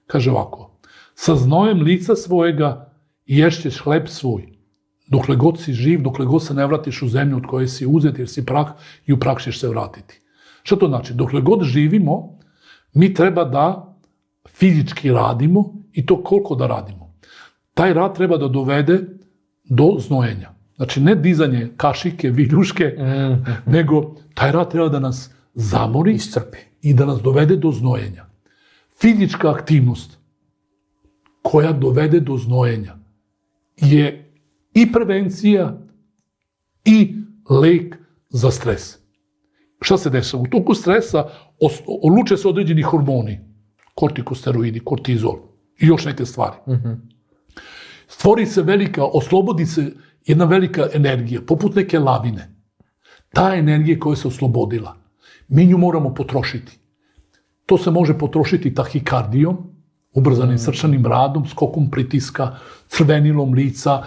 kaže ovako, sa znojem lica svojega ješćeš hleb svoj, dokle god si živ, dokle god se ne vratiš u zemlju od koje si uzet, jer si prah i u prah ćeš se vratiti. Što to znači? Dokle god živimo, mi treba da fizički radimo i to koliko da radimo. Taj rad treba da dovede do znojenja. Znači, ne dizanje kašike, viljuške, nego taj rad treba da nas zamori, iscrpi i da nas dovede do znojenja. Fizička aktivnost koja dovede do znojenja je i prevencija i lek za stres. Šta se dešava? U toku stresa luče se određeni hormoni, kortikosteroidi, kortizol i još neke stvari. Oslobodi se jedna velika energija, poput neke lavine. Ta energija koja se oslobodila, mi nju moramo potrošiti. To se može potrošiti tahikardijom, ubrzanim srčanim radom, skokom pritiska, crvenilom lica,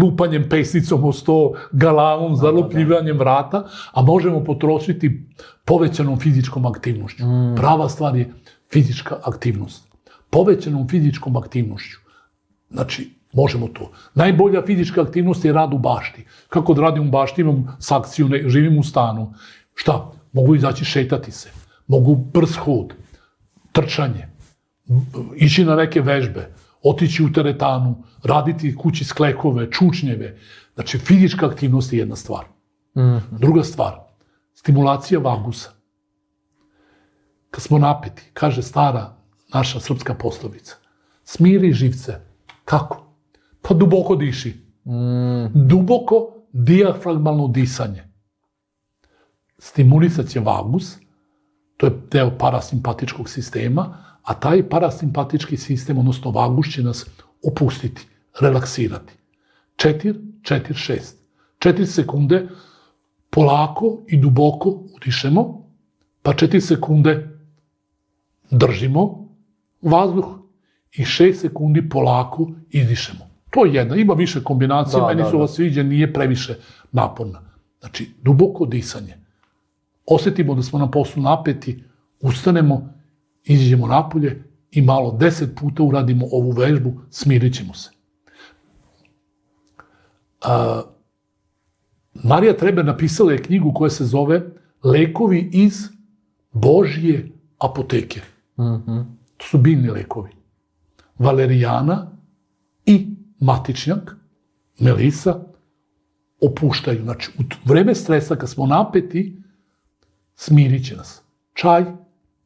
lupanjem pesnicom o sto, galavom, zalopljivanjem vrata, a možemo potrošiti povećanom fizičkom aktivnošću. Prava stvar je fizička aktivnost. Povećanom fizičkom aktivnošću. Znači, možemo to. Najbolja fizička aktivnost je rad u bašti. Kako da radim u bašti, imam sakciju, živim u stanu. Šta? Mogu izaći šetati se. Mogu brz hod, trčanje, ići na neke vežbe, otići u teretanu, raditi kući sklekove, čučnjeve. Znači, fizička aktivnost je jedna stvar. Druga stvar, stimulacija vagusa. Kad smo napeti, kaže stara naša srpska poslovica, smiri živce. Kako? Pa duboko diši. Duboko dijafragmalno disanje. Stimulisat će vagus, to je deo parasimpatičkog sistema, a taj parasimpatički sistem, odnosno vagus, će nas opustiti, relaksirati. 4 sekunde polako i duboko udišemo, pa 4 sekunde držimo vazduh i 6 sekundi polako izdišemo. To je jedna, ima više kombinacija, meni se ova sviđa, nije previše naporna. Znači, duboko disanje. Osjetimo da smo na poslu napeti, ustanemo, izađemo napolje i malo 10 puta uradimo ovu vežbu, smirit ćemo se. Marija Treber napisala je knjigu koja se zove Lekovi iz Božje apoteke. To su biljni lekovi. Valerijana i matičnjak, melisa, opuštaju. Znači, u vreme stresa, kad smo napeti, smirit će nas. Čaj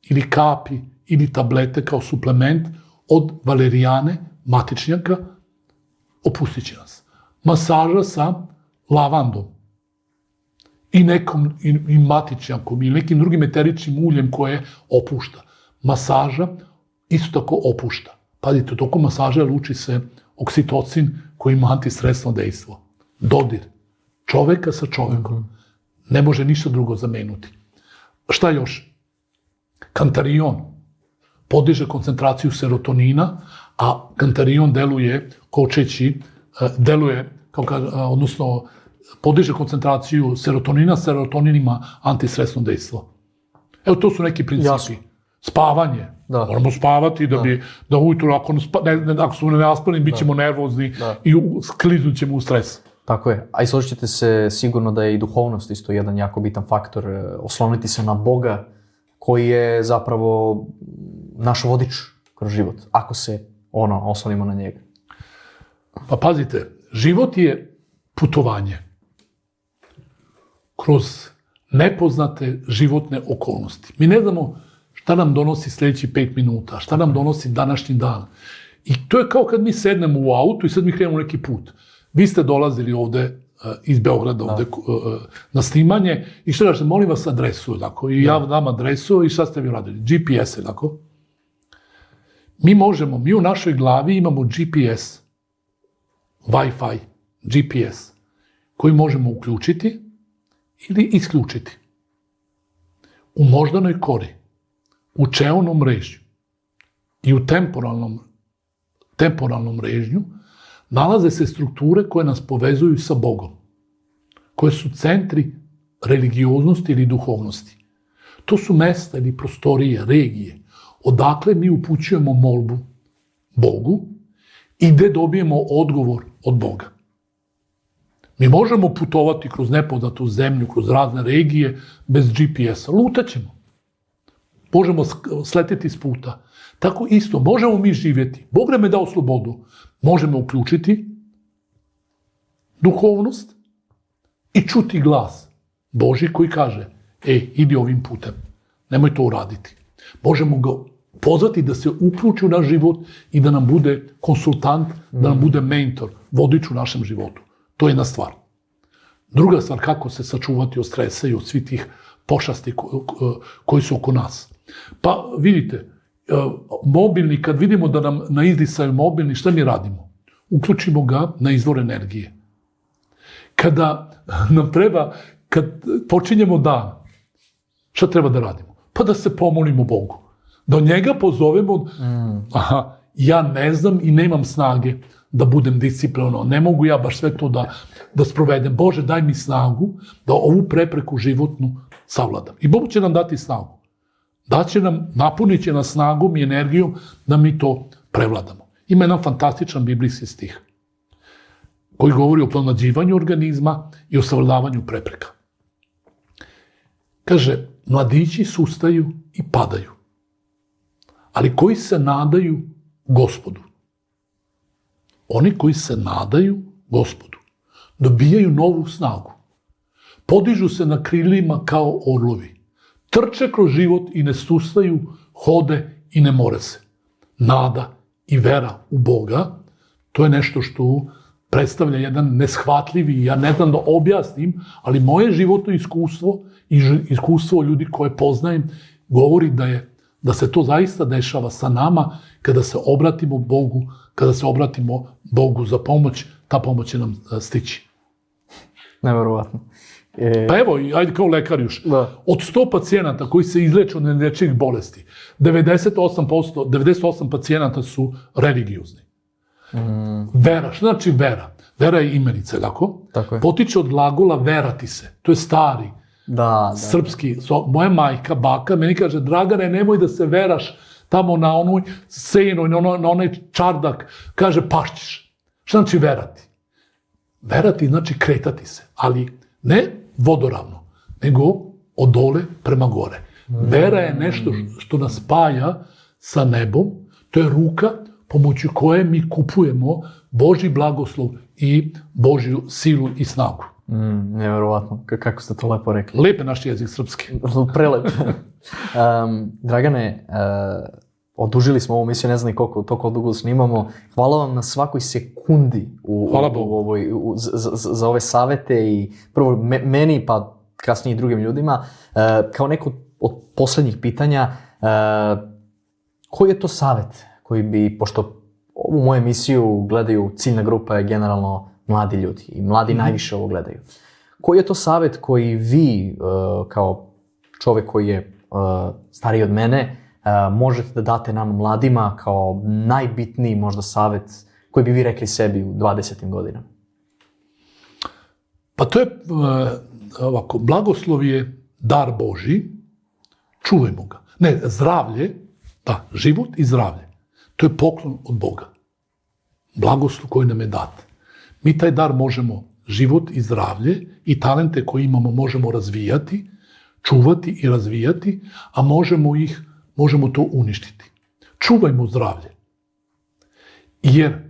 ili kapi ili tablete kao suplement od valerijane, matičnjaka, opustit će nas. Masaža sa lavandom i matičnjakom ili nekim drugim eteričnim uljem koje opušta. Masaža isto tako opušta. Pazite, u toku masaža luči se oksitocin koji ima antistresno dejstvo. Dodir čoveka sa čovekom. Ne može ništa drugo zameniti. Šta još? Kantarion podiže koncentraciju serotonina, a kantarion deluje kočeći, odnosno podiže koncentraciju serotonina, serotonin ima antistresno dejstvo. Evo, to su neki principi. Jasno. Spavanje. Da. Moramo spavati da ujutro, ako su nenaspani, bit ćemo nervozni i skliznut ćemo u stres.
Tako je. A i složit ćete se sigurno da je i duhovnost isto jedan jako bitan faktor. Osloniti se na Boga koji je zapravo naš vodič kroz život, ako se oslonimo na njega.
Pa pazite, život je putovanje kroz nepoznate životne okolnosti. Mi ne znamo šta nam donosi sljedeći 5 minuta, šta nam donosi današnji dan. I to je kao kad mi sednemo u auto i sad mi krenemo neki put. Vi ste dolazili ovde iz Beograda ovde na snimanje i što kažete, molim vas adresu, tako, i ja dam adresu i šta ste vi radili? GPS, tako? Mi u našoj glavi imamo GPS, Wi-Fi, GPS, koji možemo uključiti ili isključiti. U moždanoj kori, u čeonom mrežju i u temporalnom mrežnju nalaze se strukture koje nas povezuju sa Bogom, koje su centri religioznosti ili duhovnosti. To su mesta ili prostorije, regije, odakle mi upućujemo molbu Bogu i gde dobijemo odgovor od Boga. Mi možemo putovati kroz nepoznatu zemlju, kroz razne regije, bez GPS-a. Lutaćemo. Možemo sleteti s puta. Tako isto, možemo mi živjeti. Bog nam je dao slobodu. Možemo uključiti duhovnost i čuti glas Božji koji kaže, idi ovim putem, nemoj to uraditi. Možemo ga pozvati da se uključi u naš život i da nam bude konsultant, da nam bude mentor, vodič u našem životu. To je jedna stvar. Druga stvar, kako se sačuvati od stresa i od svih tih pošasti koji su oko nas. Pa vidite, mobilni, kad vidimo da nam na izdisaju mobilni, šta mi radimo? Uključimo ga na izvor energije. Kada nam treba, kad počinjemo dan, šta treba da radimo? Pa da se pomolimo Bogu. Da njega pozovemo, ja ne znam i nemam snage da budem disciplinovan, ne mogu ja baš sve to da sprovedem. Bože, daj mi snagu da ovu prepreku životnu savladam. I Bog će nam dati snagu. Napunit će nas snagom i energijom da mi to prevladamo. Ima jedan fantastičan biblijski stih koji govori o pomlađivanju organizma i o savladavanju prepreka. Kaže, mladići sustaju i padaju, ali koji se nadaju Gospodu Oni koji se nadaju Gospodu dobijaju novu snagu. Podižu se na krilima kao orlovi. Trče kroz život i ne sustaju, hode i ne more se. Nada i vera u Boga, to je nešto što predstavlja jedan neshvatljivi, ja ne znam da objasnim, ali moje životno iskustvo i iskustvo ljudi koje poznajem govori da se to zaista dešava sa nama kada se obratimo Bogu za pomoć, ta pomoć će nam stići.
Neverovatno.
Pa evo, ajde kao lekar još.
Da.
Od 100 pacijenata koji se izleče od neizlečivih bolesti, 98 pacijenata su religiozni. Vera, što znači vera? Vera je imenica, tako?
Tako je.
Potiče od glagola verati se. To je stari, srpski. Moja majka, baka, meni kaže, Dragane, nemoj da se veraš tamo na onoj senu, na onaj čardak. Kaže, pašćeš. Što znači verati? Verati znači kretati se, ali ne vodoravno, nego od dole prema gore. Vera je nešto što nas spaja sa nebom, to je ruka pomoću koje mi kupujemo Božji blagoslov i Božju silu i snagu.
Nevjerovatno, kako ste to lepo rekli.
Lep je naš jezik srpski.
Prelep. Dragane, odužili smo ovu misiju, ne znam ni koliko dugo snimamo. Hvala vam na svakoj sekundi za ove savete i prvo meni pa kasnije i drugim ljudima. Kao neko od posljednjih pitanja, koji je to savet koji bi, pošto ovu moju emisiju gledaju, ciljna grupa je generalno mladi ljudi i mladi najviše ovo gledaju. Koji je to savjet koji vi, kao čovjek koji je stariji od mene, možete da date nam mladima kao najbitniji možda savjet koji bi vi rekli sebi u 20. godinama?
Pa to je ovako, blagoslov je dar Božji, čuvajmo ga. Ne, zdravlje, da, život i zdravlje. To je poklon od Boga. Blagoslov koji nam je dat. Mi taj dar možemo, život i zdravlje i talente koje imamo možemo razvijati, čuvati i razvijati, a možemo to uništiti. Čuvajmo zdravlje. Jer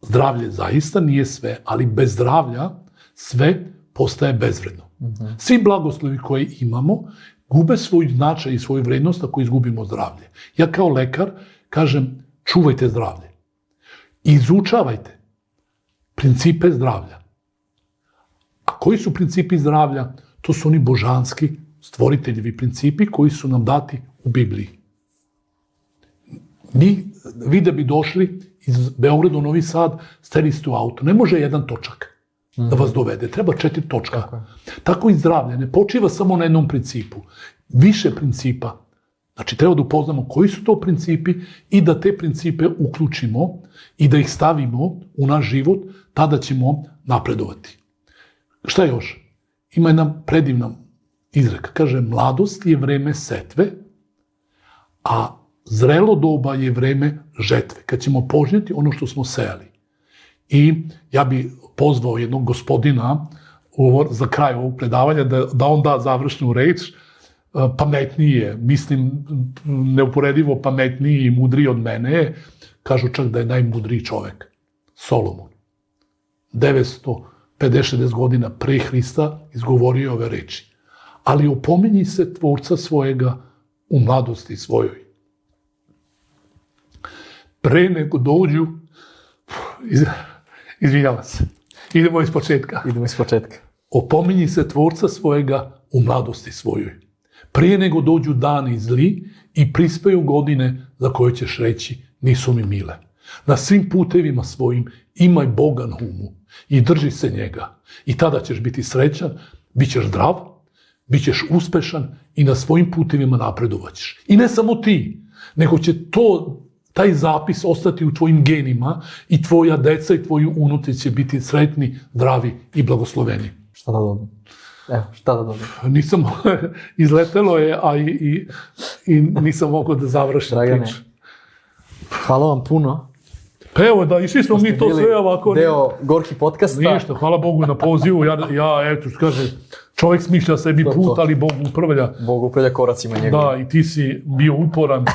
zdravlje zaista nije sve, ali bez zdravlja sve postaje bezvredno. Svi blagoslovi koje imamo gube svoj značaj i svoju vrednost ako izgubimo zdravlje. Ja kao lekar kažem, čuvajte zdravlje. Izučavajte principe zdravlja. A koji su principi zdravlja? To su oni božanski, stvoriteljevi principi koji su nam dati u Bibliji. Vi da bi došli iz Beograda u Novi Sad, steli ste u auto. Ne može jedan točak da vas dovede. Treba 4 točka. Tako i zdravlje. Ne počiva samo na jednom principu. Više principa. Znači, treba da upoznamo koji su to principi i da te principe uključimo i da ih stavimo u naš život, tada ćemo napredovati. Šta još? Ima jedna predivna izreka. Kaže, mladost je vreme setve, a zrelo doba je vreme žetve. Kad ćemo požnjeti ono što smo sejali. I ja bi pozvao jednog gospodina za kraj ovog predavanja da on da završnu reč, pametnije, mislim, neuporedivo pametniji i mudriji od mene, kažu čak da je najmudriji čovek, Solomon. 950-60 godina pre Hrista izgovorio je ove reči. Ali opominji se tvorca svojega u mladosti svojoj. Pre nego dođu, izvinjavam se, idemo iz početka. Opominji se tvorca svojega u mladosti svojoj. Prije nego dođu dani zli i prispeju godine za koje ćeš reći nisu mi mile. Na svim putevima svojim imaj Boga na umu i drži se njega. I tada ćeš biti srećan, bit ćeš zdrav, bit ćeš uspešan i na svojim putevima napredovaćeš. I ne samo ti, nego će taj zapis ostati u tvojim genima i tvoja deca i tvoji unuci će biti sretni, zdravi i blagosloveni.
Šta da dodam? Evo, šta da dodam?
Nisam, izletelo je, a i nisam mogao da završim priču.
Hvala vam puno.
Pa evo, da, išli smo mi to sve ovako.
Deo Gorki podcasta.
Ništa, hvala Bogu na pozivu. Eto, kaže, čovjek smišlja sebi put, ali Bog upravlja.
Bog upravlja koracima njega.
Da, i ti si bio uporan.